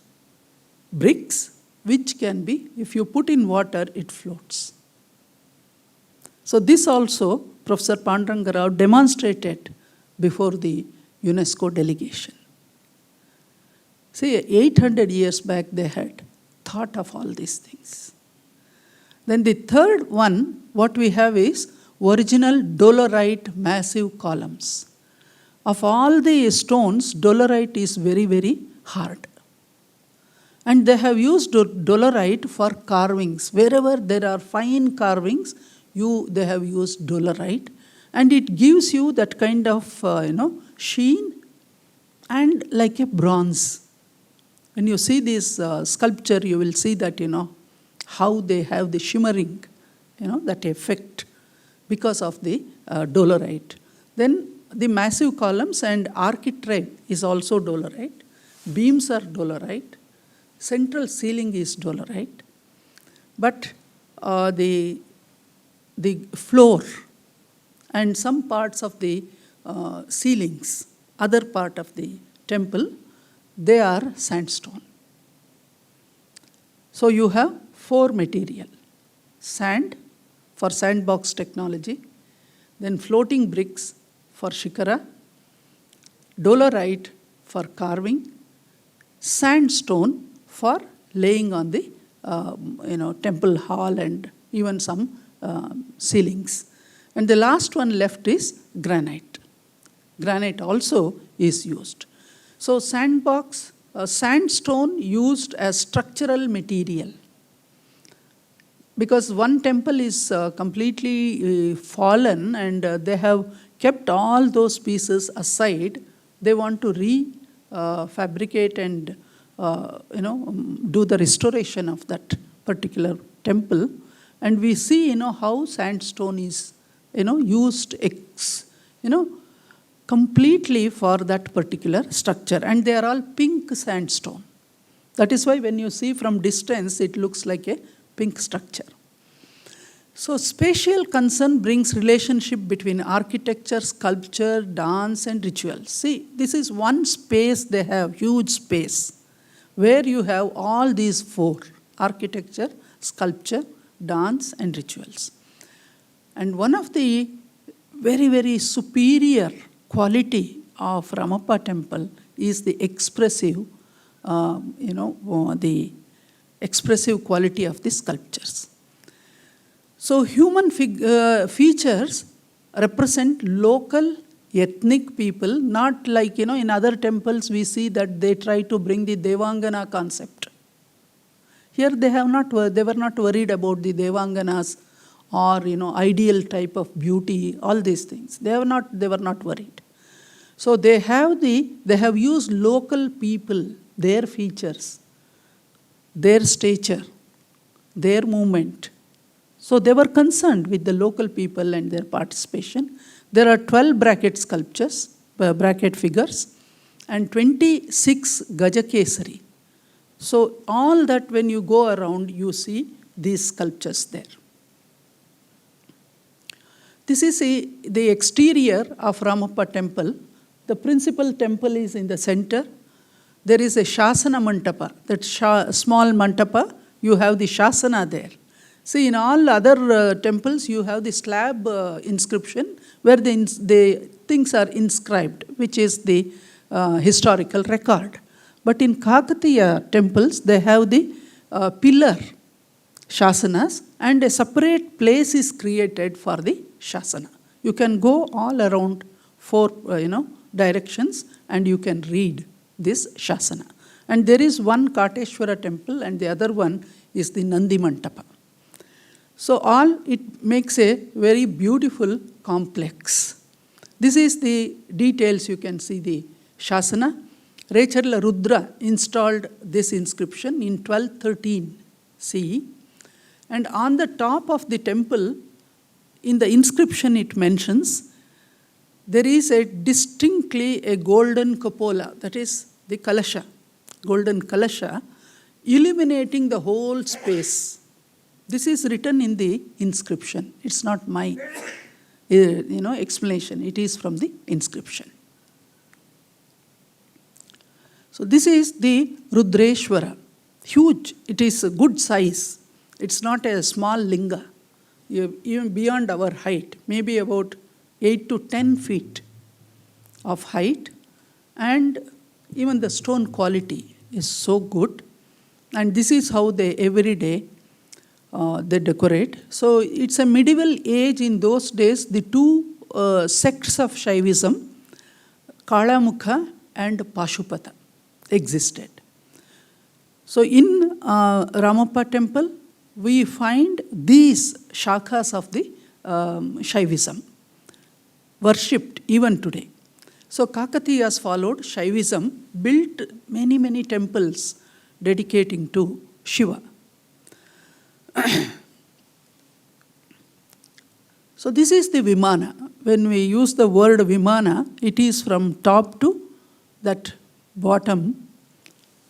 bricks which can be, if you put in water, it floats. So this also Professor Panduranga Rao demonstrated before the UNESCO delegation. See, 800 years back they had thought of all these things. Then the third one, what we have is original dolerite massive columns. Of all the stones, dolerite is very, very hard. And they have used dolerite for carvings. Wherever there are fine carvings, they have used dolerite. And it gives you that kind of, sheen and like a bronze. When you see this sculpture, you will see that, how they have the shimmering, that effect because of the dolerite. Then the massive columns and architrave is also dolerite. Beams are dolerite. Central ceiling is dolerite. But the floor and some parts of the ceilings, other part of the temple, they are sandstone. So you have 4 material. Sand for sandbox technology, then floating bricks for shikara, dolerite for carving, sandstone for laying on the temple hall and even some ceilings. And the last one left is granite. Granite also is used. So sandbox, sandstone used as structural material. Because one temple is completely fallen and they have kept all those pieces aside. They want to fabricate and do the restoration of that particular temple. And we see how sandstone is used completely for that particular structure. And they are all pink sandstone. That is why when you see from distance, it looks like a pink structure. So spatial concern brings relationship between architecture, sculpture, dance, and rituals. See, this is one space they have, huge space, where you have all these 4, architecture, sculpture, dance, and rituals. And one of the very, very superior quality of Ramappa temple is the expressive, the expressive quality of the sculptures. So human features represent local ethnic people, not like, in other temples we see that they try to bring the Devangana concept. Here they were not worried about the Devanganas or, ideal type of beauty, all these things. They were not worried. So they have used local people, their features, their stature, their movement. So they were concerned with the local people and their participation. There are 12 bracket sculptures, bracket figures, and 26 Gajakesari. So all that when you go around, you see these sculptures there. This is the exterior of Ramappa temple. The principal temple is in the center. There is a Shasana Mantapa, that small Mantapa, you have the Shasana there. See, in all other temples, you have the slab inscription where the things are inscribed, which is the historical record. But in Kakatiya temples, they have the pillar shasanas, and a separate place is created for the shasana. You can go all around four directions and you can read this shasana. And there is one Kateshwara temple and the other one is the Nandi Mantapa. So all it makes a very beautiful complex. This is the details. You can see the shasana. Recharla Rudra installed this inscription in 1213 CE. And on the top of the temple, in the inscription it mentions, there is distinctly a golden cupola, that is the kalasha, golden kalasha, illuminating the whole space. This is written in the inscription. It's not my explanation. It is from the inscription. So this is the Rudreshwara. Huge. It is a good size. It's not a small linga. Even beyond our height, maybe about 8 to 10 feet of height. And even the stone quality is so good. And this is how they every day they decorate. So it's a medieval age. In those days, the two sects of Shaivism, Kalamukha and Pashupata, existed. So in Ramappa temple, we find these shakhas of the Shaivism worshipped even today. So Kakatiyas followed Shaivism, built many, many temples dedicating to Shiva. So this is the Vimana. When we use the word Vimana, it is from top to that bottom,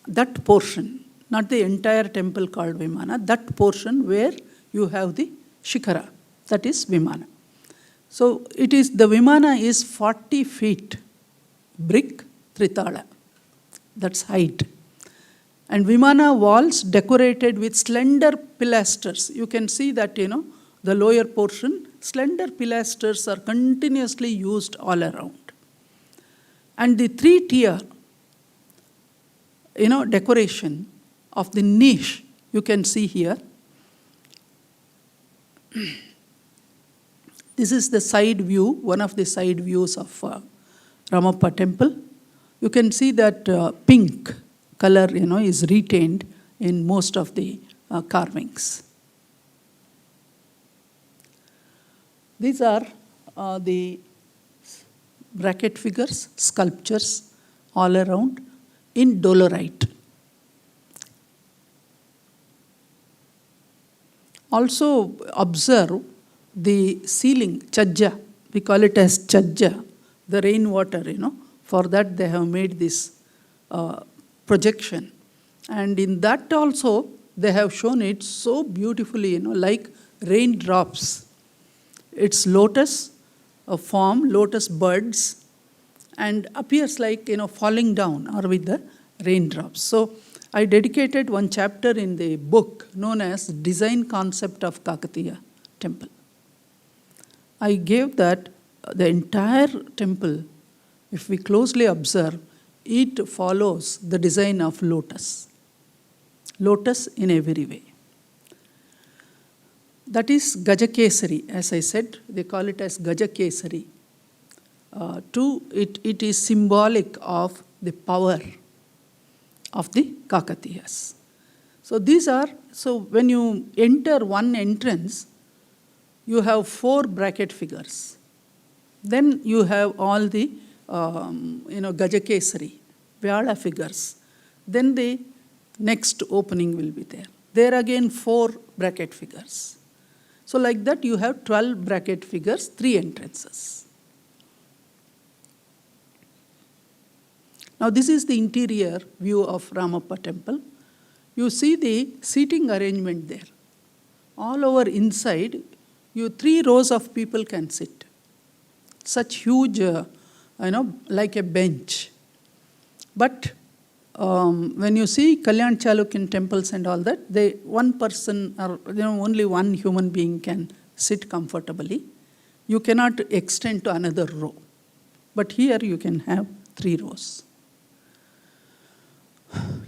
that portion, not the entire temple called Vimana, that portion where you have the Shikara, that is Vimana. So it is, the Vimana is 40 feet, brick, Tritala, that's height. And Vimana walls decorated with slender pilasters. You can see that, the lower portion, slender pilasters are continuously used all around. And the 3-tier, decoration of the niche, you can see here. This is the side view, one of the side views of Ramappa temple. You can see that pink color, is retained in most of the carvings. These are the bracket figures, sculptures all around in Dolorite. Also observe the ceiling, chajja, we call it as chajja, the rainwater, for that they have made this projection. And in that also, they have shown it so beautifully, like raindrops. It's lotus form, lotus buds, and appears like, falling down or with the raindrops. So I dedicated one chapter in the book known as Design Concept of Kakatiya Temple. I gave that the entire temple, if we closely observe, it follows the design of lotus. Lotus in every way. That is Gajakesari, as I said, they call it as Gajakesari. It is symbolic of the power of the Kakatiyas. So these are, so when you enter one entrance, you have 4 bracket figures. Then you have all the, Gajakesari, Vyala figures. Then the next opening will be there. There again 4 bracket figures. So like that you have 12 bracket figures, 3 entrances. Now this is the interior view of Ramappa temple. You see the seating arrangement there. All over inside, 3 rows of people can sit. Such huge, like a bench. But when you see Kalyan Chalukyan temples and all that, one person or only one human being can sit comfortably. You cannot extend to another row. But here you can have 3 rows.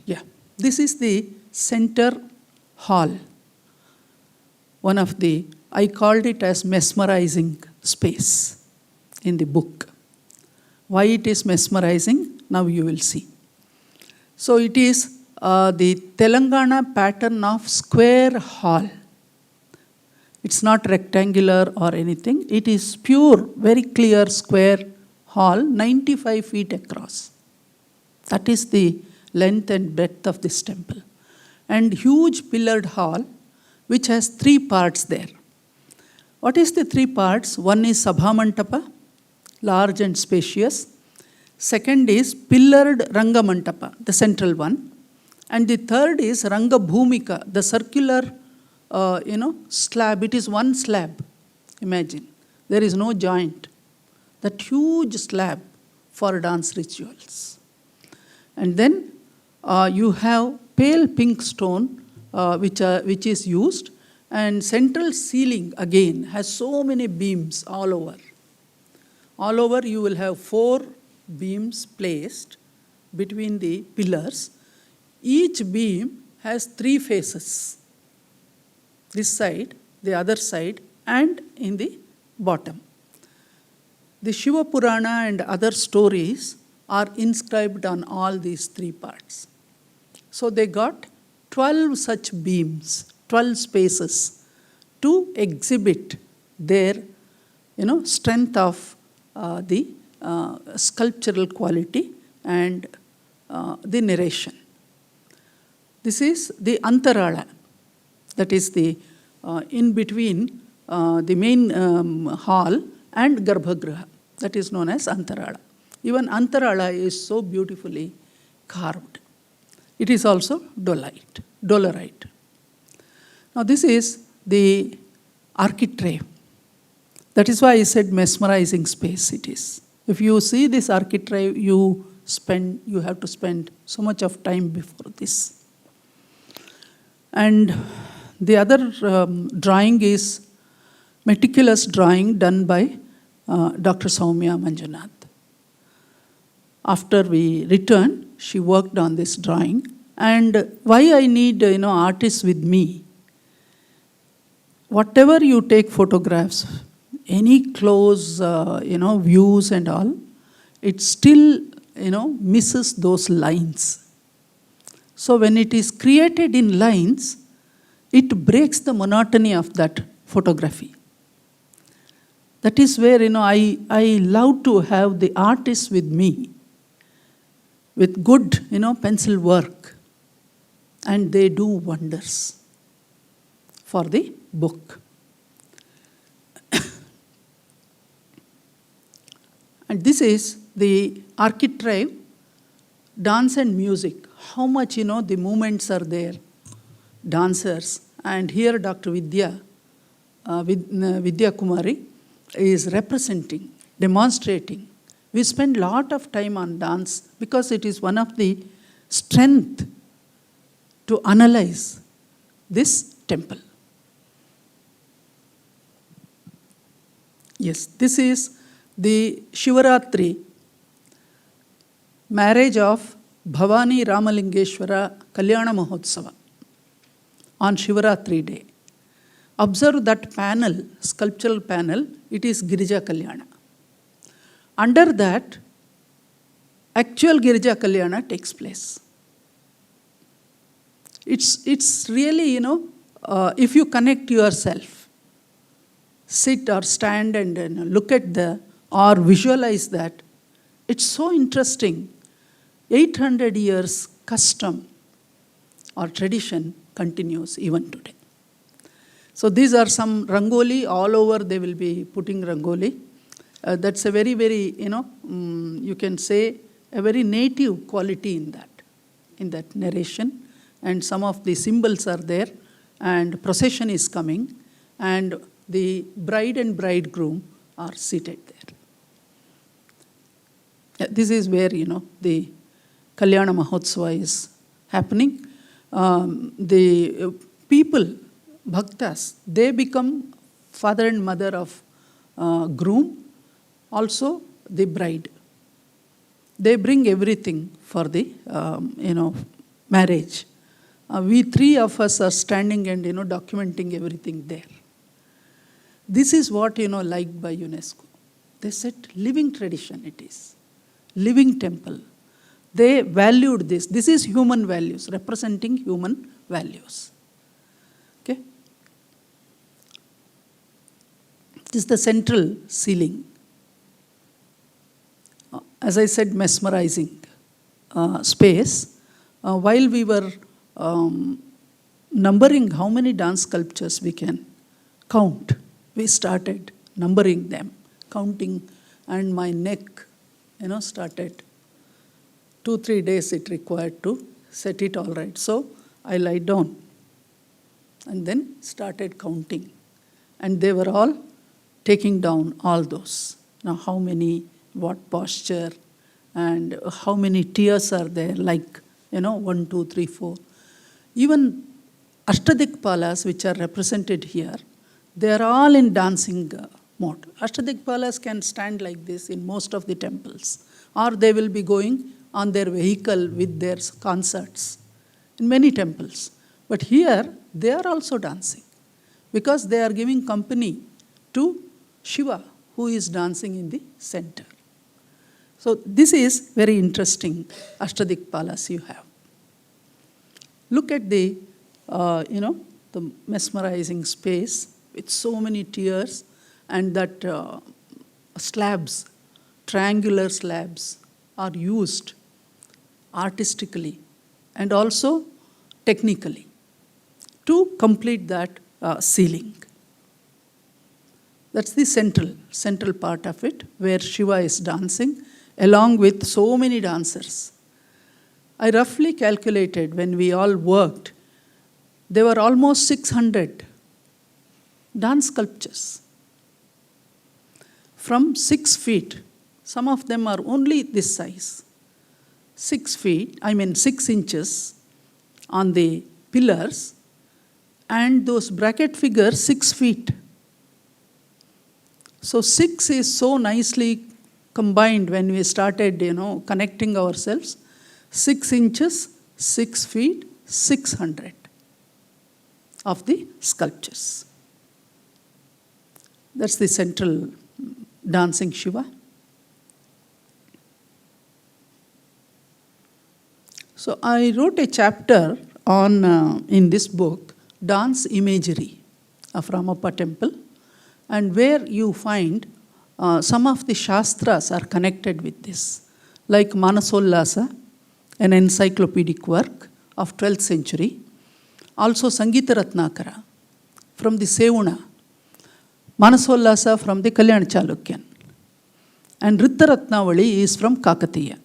Yeah, this is the center hall. one of the, I called it as mesmerizing space in the book. Why it is mesmerizing, now you will see. So it is the Telangana pattern of square hall. It's not rectangular or anything. It is pure, very clear square hall, 95 feet across. That is the length and breadth of this temple. And huge pillared hall, which has 3 parts there. What is the 3 parts? One is Sabhamantapa, large and spacious. Second is pillared Rangamantapa, the central one. And the third is Ranga Bhumika, the circular slab. It is one slab, imagine. There is no joint. That huge slab for dance rituals. And then you have pale pink stone which is used, and central ceiling again has so many beams all over. All over you will have 4 beams placed between the pillars. Each beam has 3 faces. This side, the other side, and in the bottom. The Shiva Purana and other stories are inscribed on all these 3 parts. So they got 12 such beams, 12 spaces to exhibit their strength of the sculptural quality and the narration. This is the Antarala, that is the in between the main hall and Garbhagriha, that is known as Antarala. Even Antarala is so beautifully carved. It is also dolerite. Now this is the architrave. That is why I said mesmerizing space it is. If you see this architrave, you have to spend so much of time before this. And the other drawing is meticulous drawing done by Dr. Soumya Manjunath. After we returned, she worked on this drawing. And why I need artists with me? Whatever you take photographs, any close views and all, it still misses those lines. So when it is created in lines, it breaks the monotony of that photography. That is where I love to have the artists with me, with good pencil work, and they do wonders for the book. And this is the architrave, dance and music. How much the movements are there, dancers. And here Dr. Vidya Kumari is representing, demonstrating. We spend a lot of time on dance because it is one of the strength to analyze this temple. Yes, this is the Shivaratri, marriage of Bhavani Ramalingeshwara Kalyana Mahotsava on Shivaratri day. Observe that panel, sculptural panel, it is Girija Kalyana. Under that, actual Girija Kalyana takes place. It's really, if you connect yourself, sit or stand and look at or visualize that, it's so interesting. 800 years custom or tradition continues even today. So these are some rangoli, all over they will be putting rangoli. That's a very, very, you can say a very native quality in that narration. And some of the symbols are there, and procession is coming, and the bride and bridegroom are seated there. This is where, the Kalyana Mahotsava is happening. The people, bhaktas, they become father and mother of groom, also the bride. They bring everything for the, marriage. We three of us are standing and, documenting everything there. This is what, liked by UNESCO. They said living tradition it is, living temple. They valued this. This is human values, representing human values. Okay? This is the central ceiling. As I said, mesmerizing space. While we were numbering how many dance sculptures we can count, we started numbering them, counting, and my neck, started. 2-3 days it required to set it all right. So I lied down and then started counting. And they were all taking down all those. Now how many, what posture, and how many tears are there, like, 1, 2, 3, 4. Even Ashtadikpalas, which are represented here, they are all in dancing mode. Ashtadikpalas can stand like this in most of the temples, or they will be going on their vehicle with their concerts in many temples. But here, they are also dancing because they are giving company to Shiva, who is dancing in the center. So this is very interesting Ashtadikpalas you have. Look at the, the mesmerizing space with so many tears and that slabs, triangular slabs are used artistically and also technically to complete that ceiling. That's the central part of it, where Shiva is dancing along with so many dancers. I roughly calculated when we all worked, there were almost 600 dance sculptures. From 6 feet, some of them are only this size. 6 inches on the pillars, and those bracket figures 6 feet. So 6 is so nicely combined when we started, connecting ourselves. 6 inches, 6 feet, 600 of the sculptures. That's the central dancing Shiva. So I wrote a chapter on, in this book, dance imagery of Ramappa temple, and where you find some of the Shastras are connected with this, like Manasollasa, an encyclopedic work of 12th century. Also Sangita Ratnakara from the Sevuna, Manasollasa from the Kalyan Chalukyan, and Ritta Ratnavali is from Kakatiya.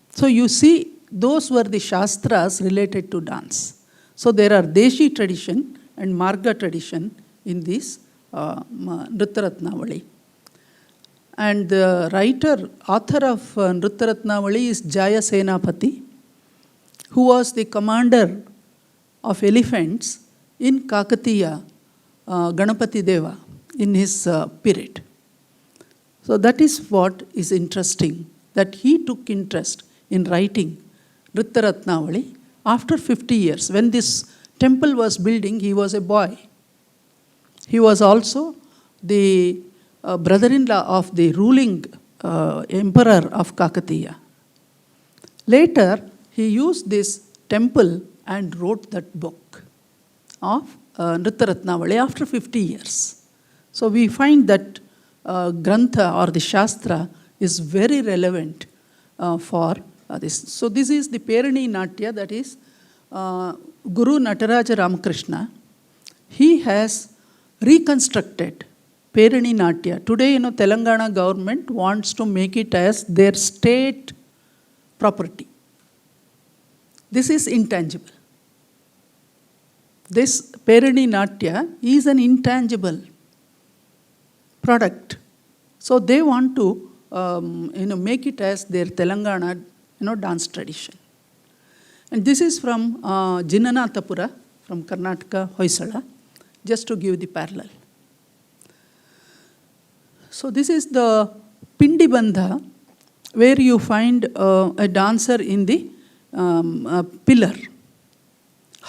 So you see, those were the Shastras related to dance. So there are Deshi tradition and Marga tradition in this Ritta Ratnavali. And the author of Nritta Ratnavali is Jaya Senapati, who was the commander of elephants in Kakatiya, Ganapati Deva, in his period. So that is what is interesting, that he took interest in writing Nritta Ratnavali after 50 years. When this temple was building, he was a boy. He was also the brother-in-law of the ruling emperor of Kakatiya. Later, he used this temple and wrote that book of Nritta Ratnavali after 50 years. So we find that Grantha or the Shastra is very relevant for this. So this is the Perani Natya, that is Guru Nataraja Ramakrishna. He has reconstructed Perani Natya. Today, Telangana government wants to make it as their state property. This is intangible. This Perani Natya is an intangible product. So they want to make it as their Telangana dance tradition. And this is from Jinnanathapura, from Karnataka, Hoysala, just to give the parallel. So this is the Pindi Bandha, where you find a dancer in the pillar,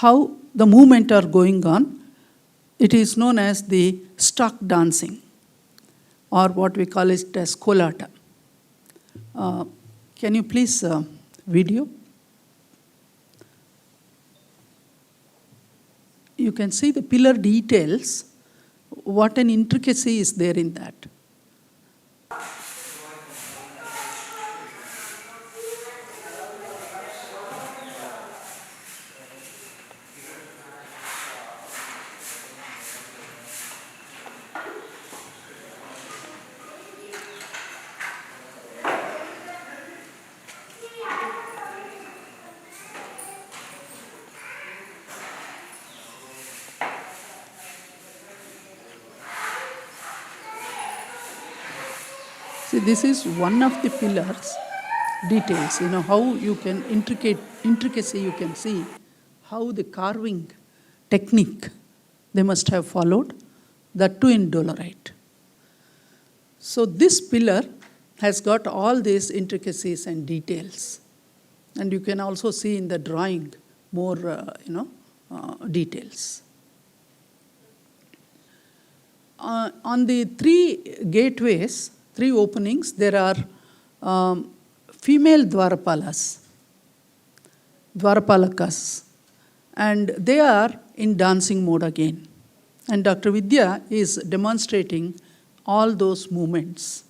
how the movement are going on. It is known as the stock dancing, or what we call it as kolata. Can you please video? You can see the pillar details, what an intricacy is there in that. See, this is one of the pillars, details, how you can intricacy you can see, how the carving technique they must have followed, that too in dolerite. So this pillar has got all these intricacies and details. And you can also see in the drawing more, details. On the three gateways, three openings, there are female Dwarapalakas, and they are in dancing mode again. And Dr. Vidya is demonstrating all those movements,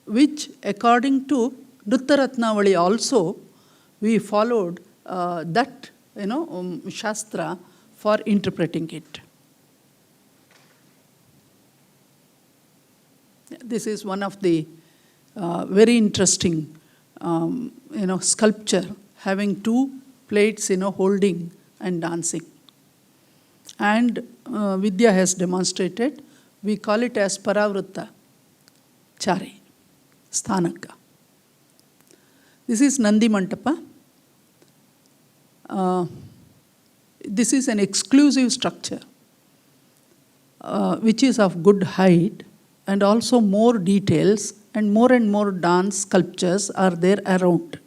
which according to Nrittaratnavali also, we followed that Shastra for interpreting it. This is one of the very interesting, sculpture having two plates, holding and dancing. And Vidya has demonstrated. We call it as Paravritta Chari, Sthanaka. This is Nandi Mantapa. This is an exclusive structure, which is of good height, and also more details and more dance sculptures are there around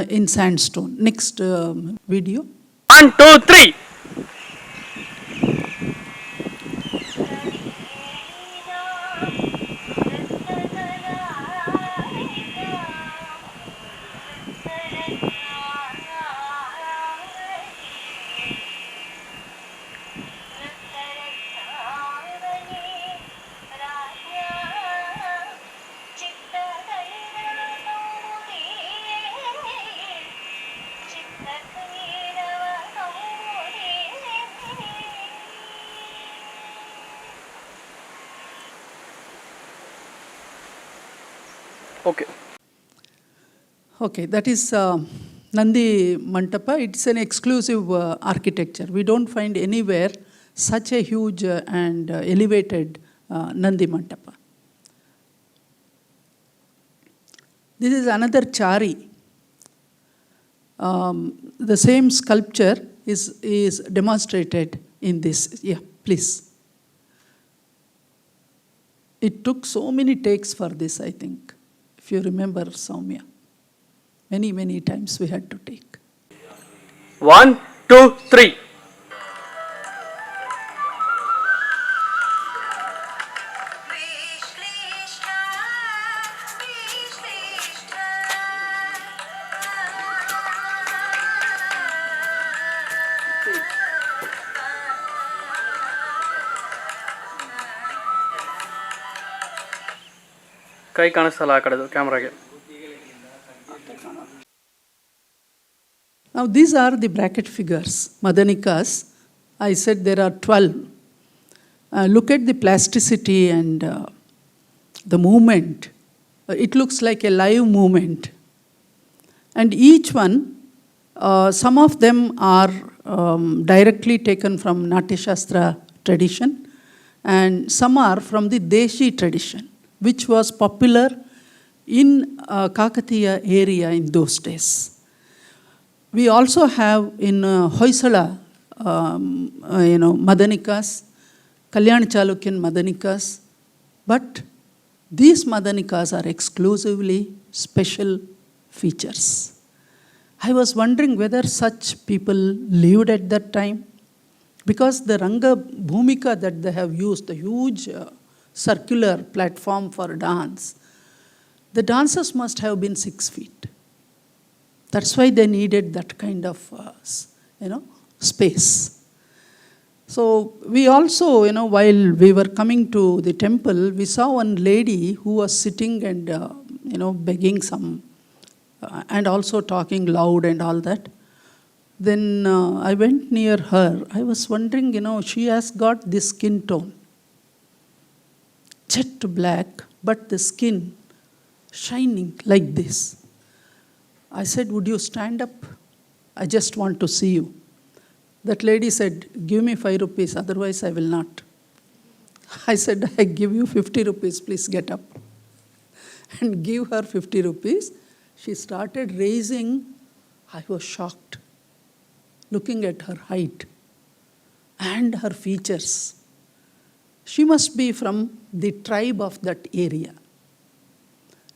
in sandstone. Next video. 1, 2, 3. Okay. Okay, that is Nandi Mantapa. It's an exclusive architecture. We don't find anywhere such a huge and elevated Nandi Mantapa. This is another Chari. The same sculpture is demonstrated in this. Yeah, please. It took so many takes for this, I think. If you remember, Soumya. Many times we had to take. 1, 2, 3. ಕೈ ಕಾಣಿಸ್ತಲ್ಲ ಆ ಕಡೆದು ಕ್ಯಾಮ್ರಾಗೆ. Now these are the bracket figures, Madanikas. I said there are 12. Look at the plasticity and the movement. It looks like a live movement. And each one, some of them are directly taken from Natya Shastra tradition, and some are from the Deshi tradition, which was popular in Kakatiya area in those days. We also have in Hoysala, Madanikas, Kalyan Chalukyan Madanikas, but these Madanikas are exclusively special features. I was wondering whether such people lived at that time. Because the Ranga Bhumika that they have used, the huge circular platform for dance, the dancers must have been 6 feet. That's why they needed that kind of, space. So we also, while we were coming to the temple, we saw one lady who was sitting and, begging some, and also talking loud and all that. Then I went near her. I was wondering, she has got this skin tone, jet black, but the skin shining like this. I said, would you stand up? I just want to see you. That lady said, give me 5 rupees, otherwise I will not. I said, I give you 50 rupees, please get up. And give her 50 rupees. She started raising. I was shocked, looking at her height and her features. She must be from the tribe of that area.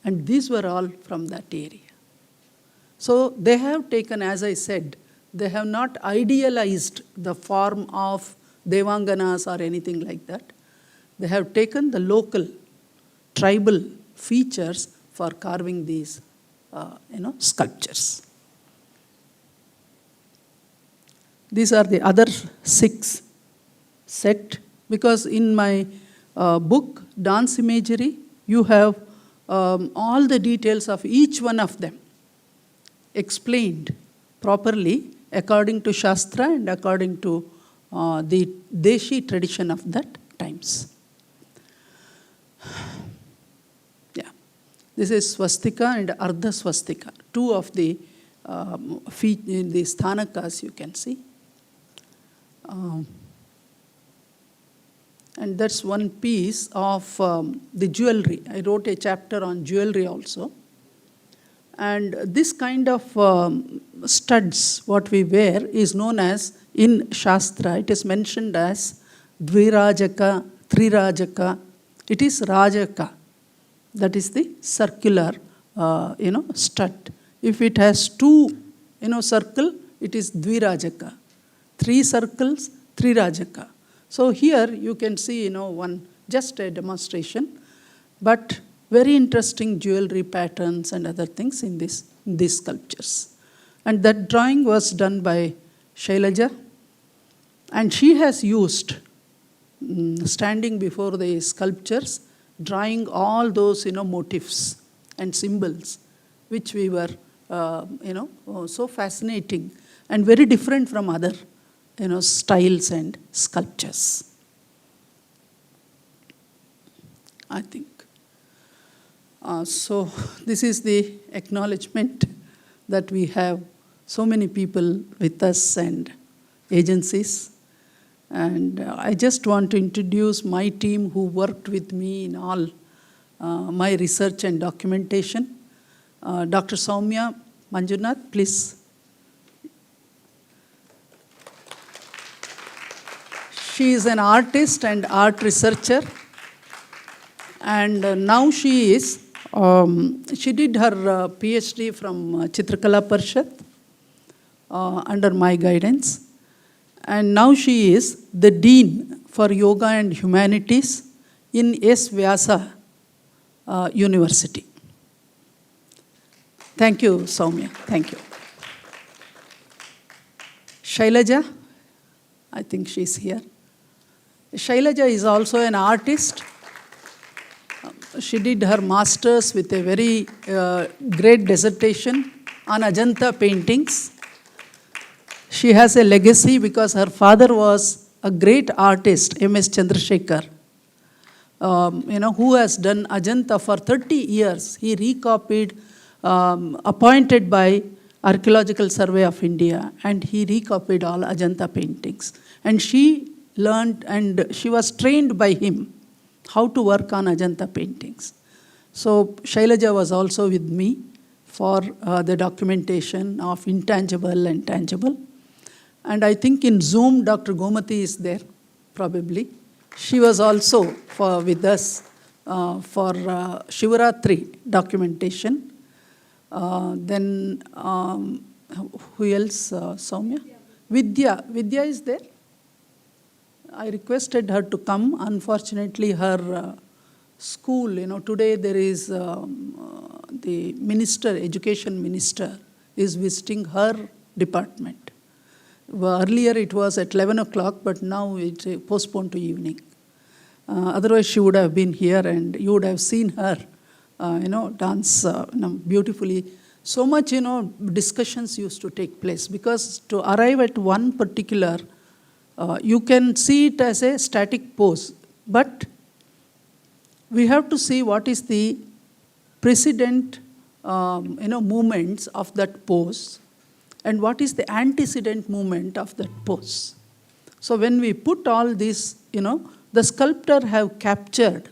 And these were all from that area. So they have taken, as I said, they have not idealized the form of Devanganas or anything like that. They have taken the local, tribal features for carving these, sculptures. These are the other 6 set, because in my book, Dance Imagery, you have all the details of each one of them explained properly according to Shastra and according to the Deshi tradition of that times. Yeah, this is swastika and ardha swastika, 2 of the the sthanakas you can see. And that's one piece of the jewelry. I wrote a chapter on jewelry also. And this kind of studs, what we wear, is known as, in Shastra, it is mentioned as Dvirajaka, Trirajaka. It is Rajaka. That is the circular, stud. If it has 2, circle, it is Dvirajaka. 3 circles, Trirajaka. So here you can see, one, just a demonstration, but very interesting jewelry patterns and other things in these sculptures. And that drawing was done by Shailaja, and she has used, standing before the sculptures, drawing all those, motifs and symbols, which we were, so fascinating and very different from other, styles and sculptures, I think. So this is the acknowledgement that we have so many people with us and agencies. And I just want to introduce my team who worked with me in all my research and documentation. Dr. Soumya Manjunath, please. She is an artist and art researcher. And now she is, she did her PhD from Chitrakala Parishad under my guidance. And now she is the Dean for Yoga and Humanities in S. Vyasa University. Thank you, Soumya. Thank you. Shailaja, I think she's here. Shailaja is also an artist. She did her master's with a very great dissertation on Ajanta paintings. She has a legacy because her father was a great artist, M.S. Chandrasekhar, who has done Ajanta for 30 years. He recopied, appointed by Archaeological Survey of India, and he recopied all Ajanta paintings. And she learned, and she was trained by him how to work on Ajanta paintings. So Shailaja was also with me for the documentation of intangible and tangible. And I think in Zoom, Dr. Gomati is there, probably. She was also with us for Shivaratri documentation. Then Who else, Soumya? Vidya. Vidya is there? I requested her to come. Unfortunately, her school, today there is the minister, education minister, is visiting her department. Earlier it was at 11 o'clock, but now it's postponed to evening. Otherwise, she would have been here and you would have seen her, dance beautifully. So much, discussions used to take place because to arrive at one particular, you can see it as a static pose, but we have to see what is the precedent, movements of that pose and what is the antecedent movement of that pose. So when we put all this, the sculptor have captured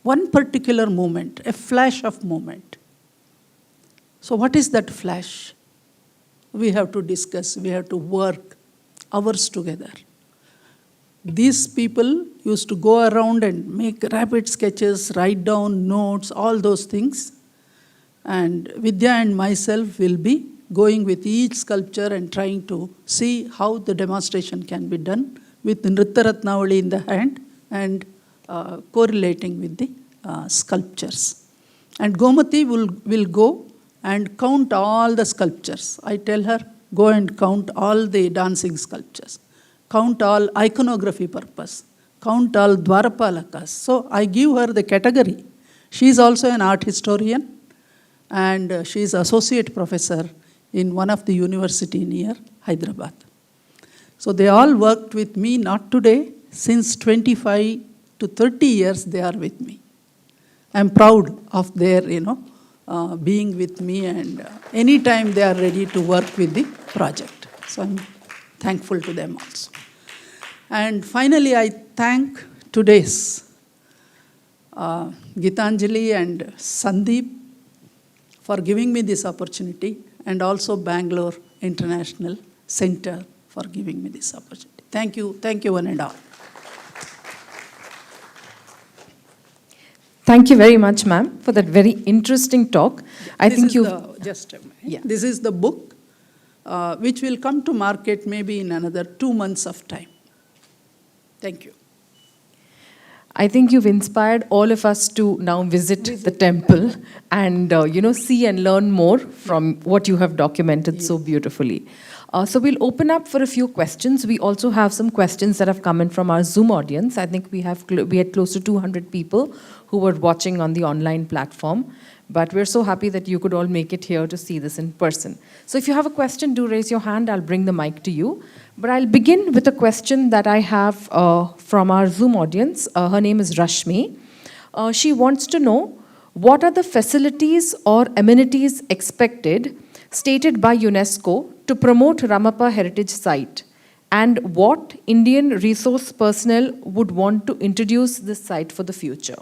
one particular movement, a flash of movement. So what is that flash? We have to discuss, we have to work hours together. These people used to go around and make rapid sketches, write down notes, all those things. And Vidya and myself will be going with each sculpture and trying to see how the demonstration can be done with Nritta Ratnavali in the hand and correlating with the sculptures. And Gomati will go and count all the sculptures. I tell her, go and count all the dancing sculptures. Count all iconography purpose. Count all Dwarapalakas. So I give her the category. She is also an art historian and she is associate professor in one of the university near Hyderabad. So they all worked with me, not today, since 25 to 30 years they are with me. I'm proud of their, being with me and anytime they are ready to work with the project. So I'm thankful to them also. And finally, I thank today's Gitanjali and Sandeep for giving me this opportunity and also Bangalore International Center for giving me this opportunity. Thank you one and all. Thank you very much, ma'am, for that very interesting talk. Just a minute. Yeah. This is the book which will come to market maybe in another 2 months of time. Thank you. I think you've inspired all of us to now visit the temple and, see and learn more from what you have documented so beautifully. So we'll open up for a few questions. We also have some questions that have come in from our Zoom audience. I think we had close to 200 people who were watching on the online platform. But we're so happy that you could all make it here to see this in person. So if you have a question, do raise your hand. I'll bring the mic to you. But I'll begin with a question that I have from our Zoom audience. Her name is Rashmi. She wants to know, what are the facilities or amenities expected, stated by UNESCO, to promote Ramappa Heritage Site? And what Indian resource personnel would want to introduce this site for the future?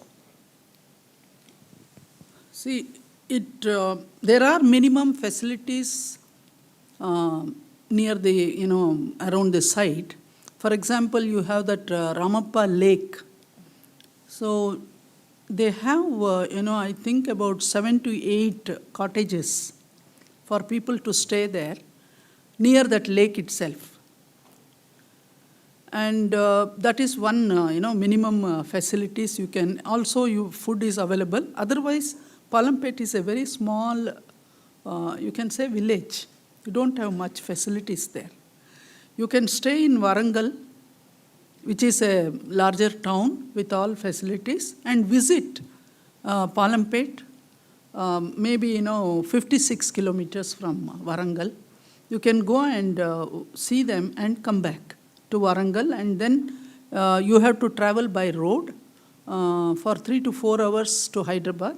See, there are minimum facilities near the, around the site. For example, you have that Ramappa Lake. So they have, I think about 7 to 8 cottages for people to stay there near that lake itself. And that is one, minimum facilities you can, also food is available. Otherwise, Palampet is a very small, you can say village. You don't have much facilities there. You can stay in Warangal, which is a larger town with all facilities, and visit Palampet, maybe 56 kilometers from Warangal. You can go and see them and come back to Warangal, and then you have to travel by road for 3 to 4 hours to Hyderabad.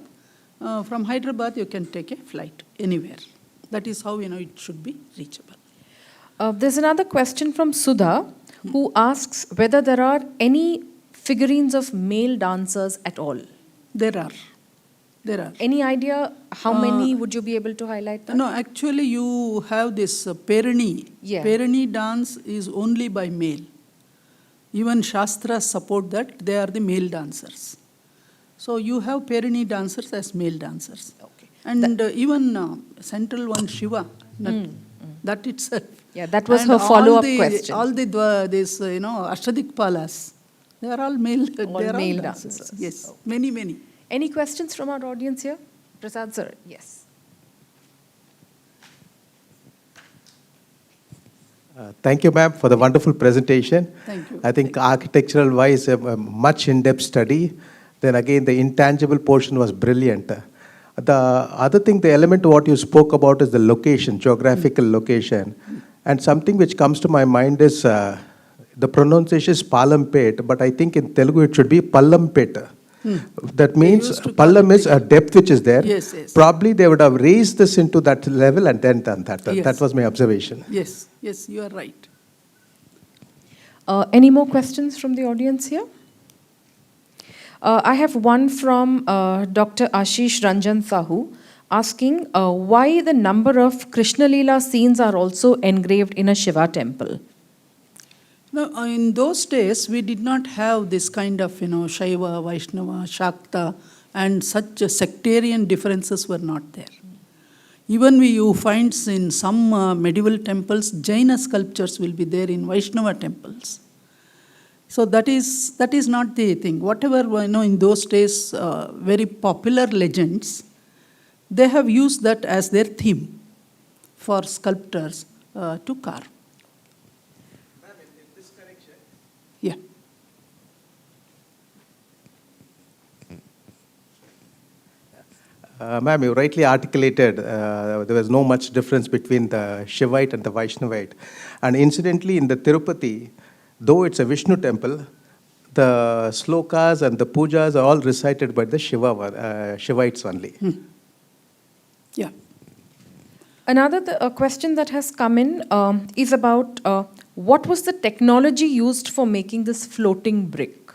From Hyderabad, you can take a flight anywhere. That is how it should be reachable. There's another question from Sudha, who asks whether there are any figurines of male dancers at all. There are. Any idea how many would you be able to highlight that? No, actually you have this Perani. Yeah. Perani dance is only by male. Even Shastras support that they are the male dancers. So you have Perani dancers as male dancers. Okay. And even central one, Shiva, that itself. Yeah, that was And her all follow-up the- question. All this, Ashtadikpalas, they are all male. They are male all dancers. dancers. Yes, many, many. Any questions from our audience here? Prasad sir, yes. Thank you, ma'am, for the wonderful presentation. Thank you. I think architectural-wise, a much in-depth study. Then again, the intangible portion was brilliant. The other thing, the element what you spoke about is the location, geographical location. And something which comes to my mind is the pronunciation is Palampet, but I think in Telugu it should be Pallampet. That means used to call Pallam it is a depth which is there. Yes, yes. Probably they would have raised this into that level and then done that. Yes. That was my observation. Yes, yes, you are right. Any more questions from the audience here? I have one from Dr. Ashish Ranjan Sahu asking why the number of Krishna Leela scenes are also engraved in a Shiva temple. No, in those days, we did not have this kind of, Shaiva, Vaishnava, Shakta, and such sectarian differences were not there. Even you find in some medieval temples, Jaina sculptures will be there in Vaishnava temples. So that is not the thing. Whatever, in those days, very popular legends, they have used that as their theme for sculptors to carve. Yeah. Ma'am, you rightly articulated there was no much difference between the Shivite and the Vaishnavite. And incidentally, in the Tirupati, though it's a Vishnu temple, the slokas and the pujas are all recited by the Shivites only. Yeah. Another question that has come in is about what was the technology used for making this floating brick?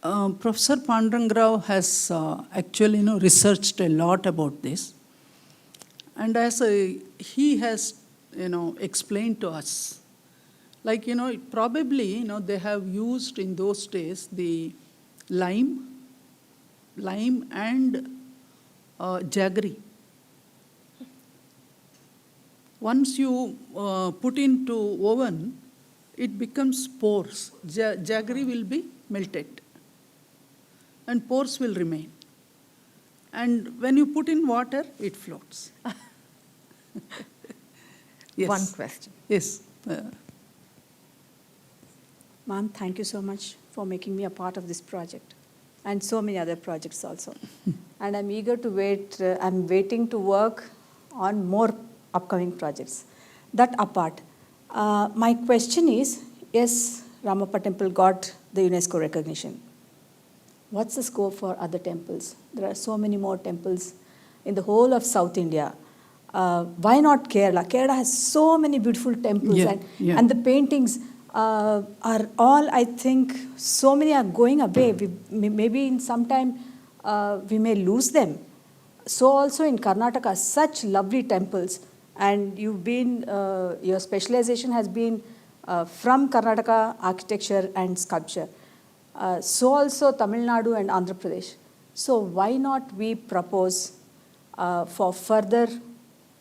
Professor Pandurang Rao has actually researched a lot about this. And as he has explained to us, like probably they have used in those days the lime and jaggery. Once you put into oven, it becomes pores. Jaggery will be melted and pores will remain. And when you put in water, it floats. Yes. One question. Yes. Ma'am, thank you so much for making me a part of this project and so many other projects also. And I'm eager to wait, I'm waiting to work on more upcoming projects. That apart, my question is, yes, Ramappa Temple got the UNESCO recognition. What's the scope for other temples? There are so many more temples in the whole of South India. Why not Kerala? Kerala has so many beautiful temples and the paintings are all, I think, so many are going away. Maybe in some time we may lose them. So also in Karnataka, such lovely temples, and you've been, your specialization has been from Karnataka architecture and sculpture. So also Tamil Nadu and Andhra Pradesh. So why not we propose for further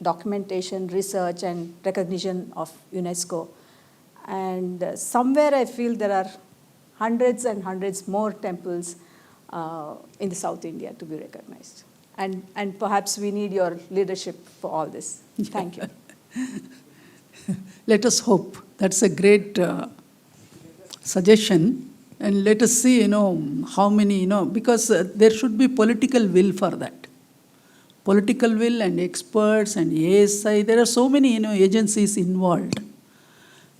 documentation, research and recognition of UNESCO? And somewhere I feel there are hundreds and hundreds more temples in the South India to be recognized. And perhaps we need your leadership for all this. Thank you. Let us hope. That's a great suggestion. And let us see, how many, because there should be political will for that. Political will and experts and ASI, there are so many, agencies involved.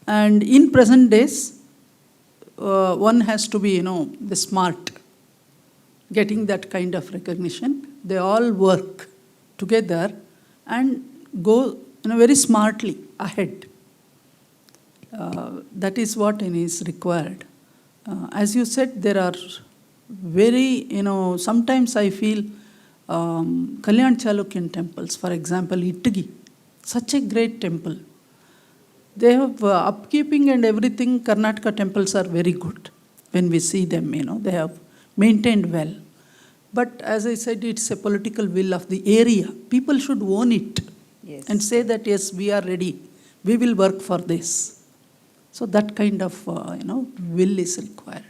And in present days, one has to be, the smart, getting that kind of recognition. They all work together and go, very smartly ahead. That is what is required. As you said, there are very, sometimes I feel Kalyan Chalukyan temples, for example, Ittagi, such a great temple. They have upkeeping and everything. Karnataka temples are very good when we see them, they have maintained well. But as I said, it's a political will of the area. People should own it Yes. and say that, yes, we are ready. We will work for this. So that kind of, will is required.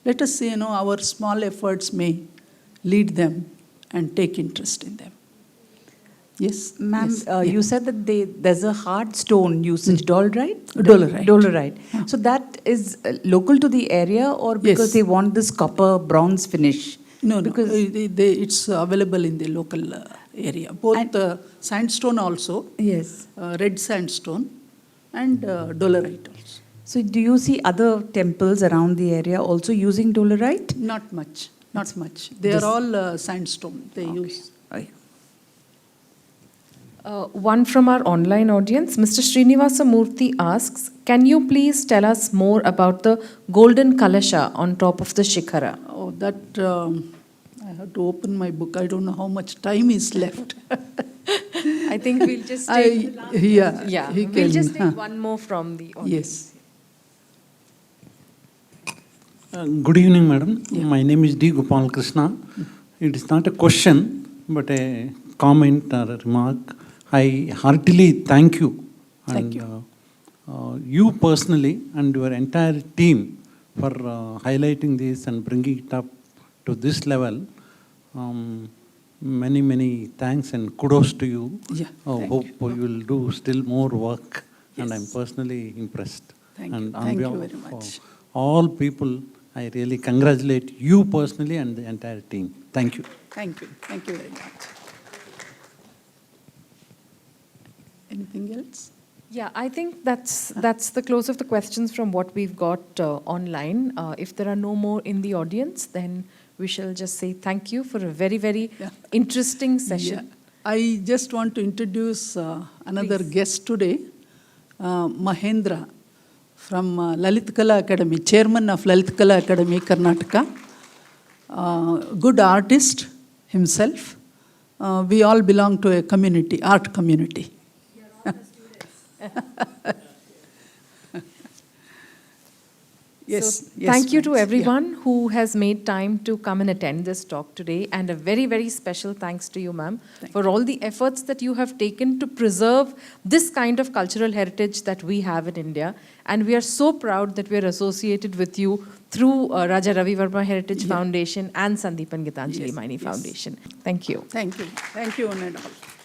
Let us say, our small efforts may lead them and take interest in them. Yes? Ma'am, Yes, yeah. you said that there's a hard stone usage, dolerite? Dolerite. Dolerite. So that is local to the area, or because Yes. they want this copper bronze finish? No, Because it's available in the local area. Both And- sandstone also, yes. red sandstone, and dolerite also. So do you see other temples around the area also using dolerite? Not much, not much. They This- are all sandstone they use. Oh, yeah. One from our online audience, Mr. Srinivasa Murthy asks, can you please tell us more about the golden kalasha on top of the shikhara? Oh, that, I have to open my book. I don't know how much time is left. I think we'll just take, Yeah, he we'll can, just take one more from the audience. Yes. Good evening, madam. My name is D. Gopal Krishna. It is not a question, but a comment or a remark. I heartily thank you. Thank you. You personally and your entire team for highlighting this and bringing it up to this level. Many, many thanks and kudos to you. Yeah, thank Hope you. you will do still more work, and I'm Yes. personally impressed. Thank and you. on Thank you behalf very of, much. all people, I really congratulate you personally and the entire team. Thank you. Thank you. Thank you very much. Anything else? Yeah, I think that's the close of the questions from what we've got online. If there are no more in the audience, then we shall just say thank you for a very, very Yeah. interesting session. Yeah. I just want to introduce another guest today, Mahendra from Lalit Kala Academy, chairman of Lalit Kala Academy, Karnataka. Good artist himself. We all belong to a community, art community. Yes. So yes, thank you to friends. Yeah. everyone who has made time to come and attend this talk today. And a very, very special thanks to you, ma'am, for all the efforts that you have taken to preserve this kind of cultural heritage that we have in India. And we are so proud that we are associated with you through Raja Ravi Verma Heritage Foundation and Sandeepan Gitanjali Yes, Maini yes. Foundation. Thank you. Thank you. Thank you, one and all.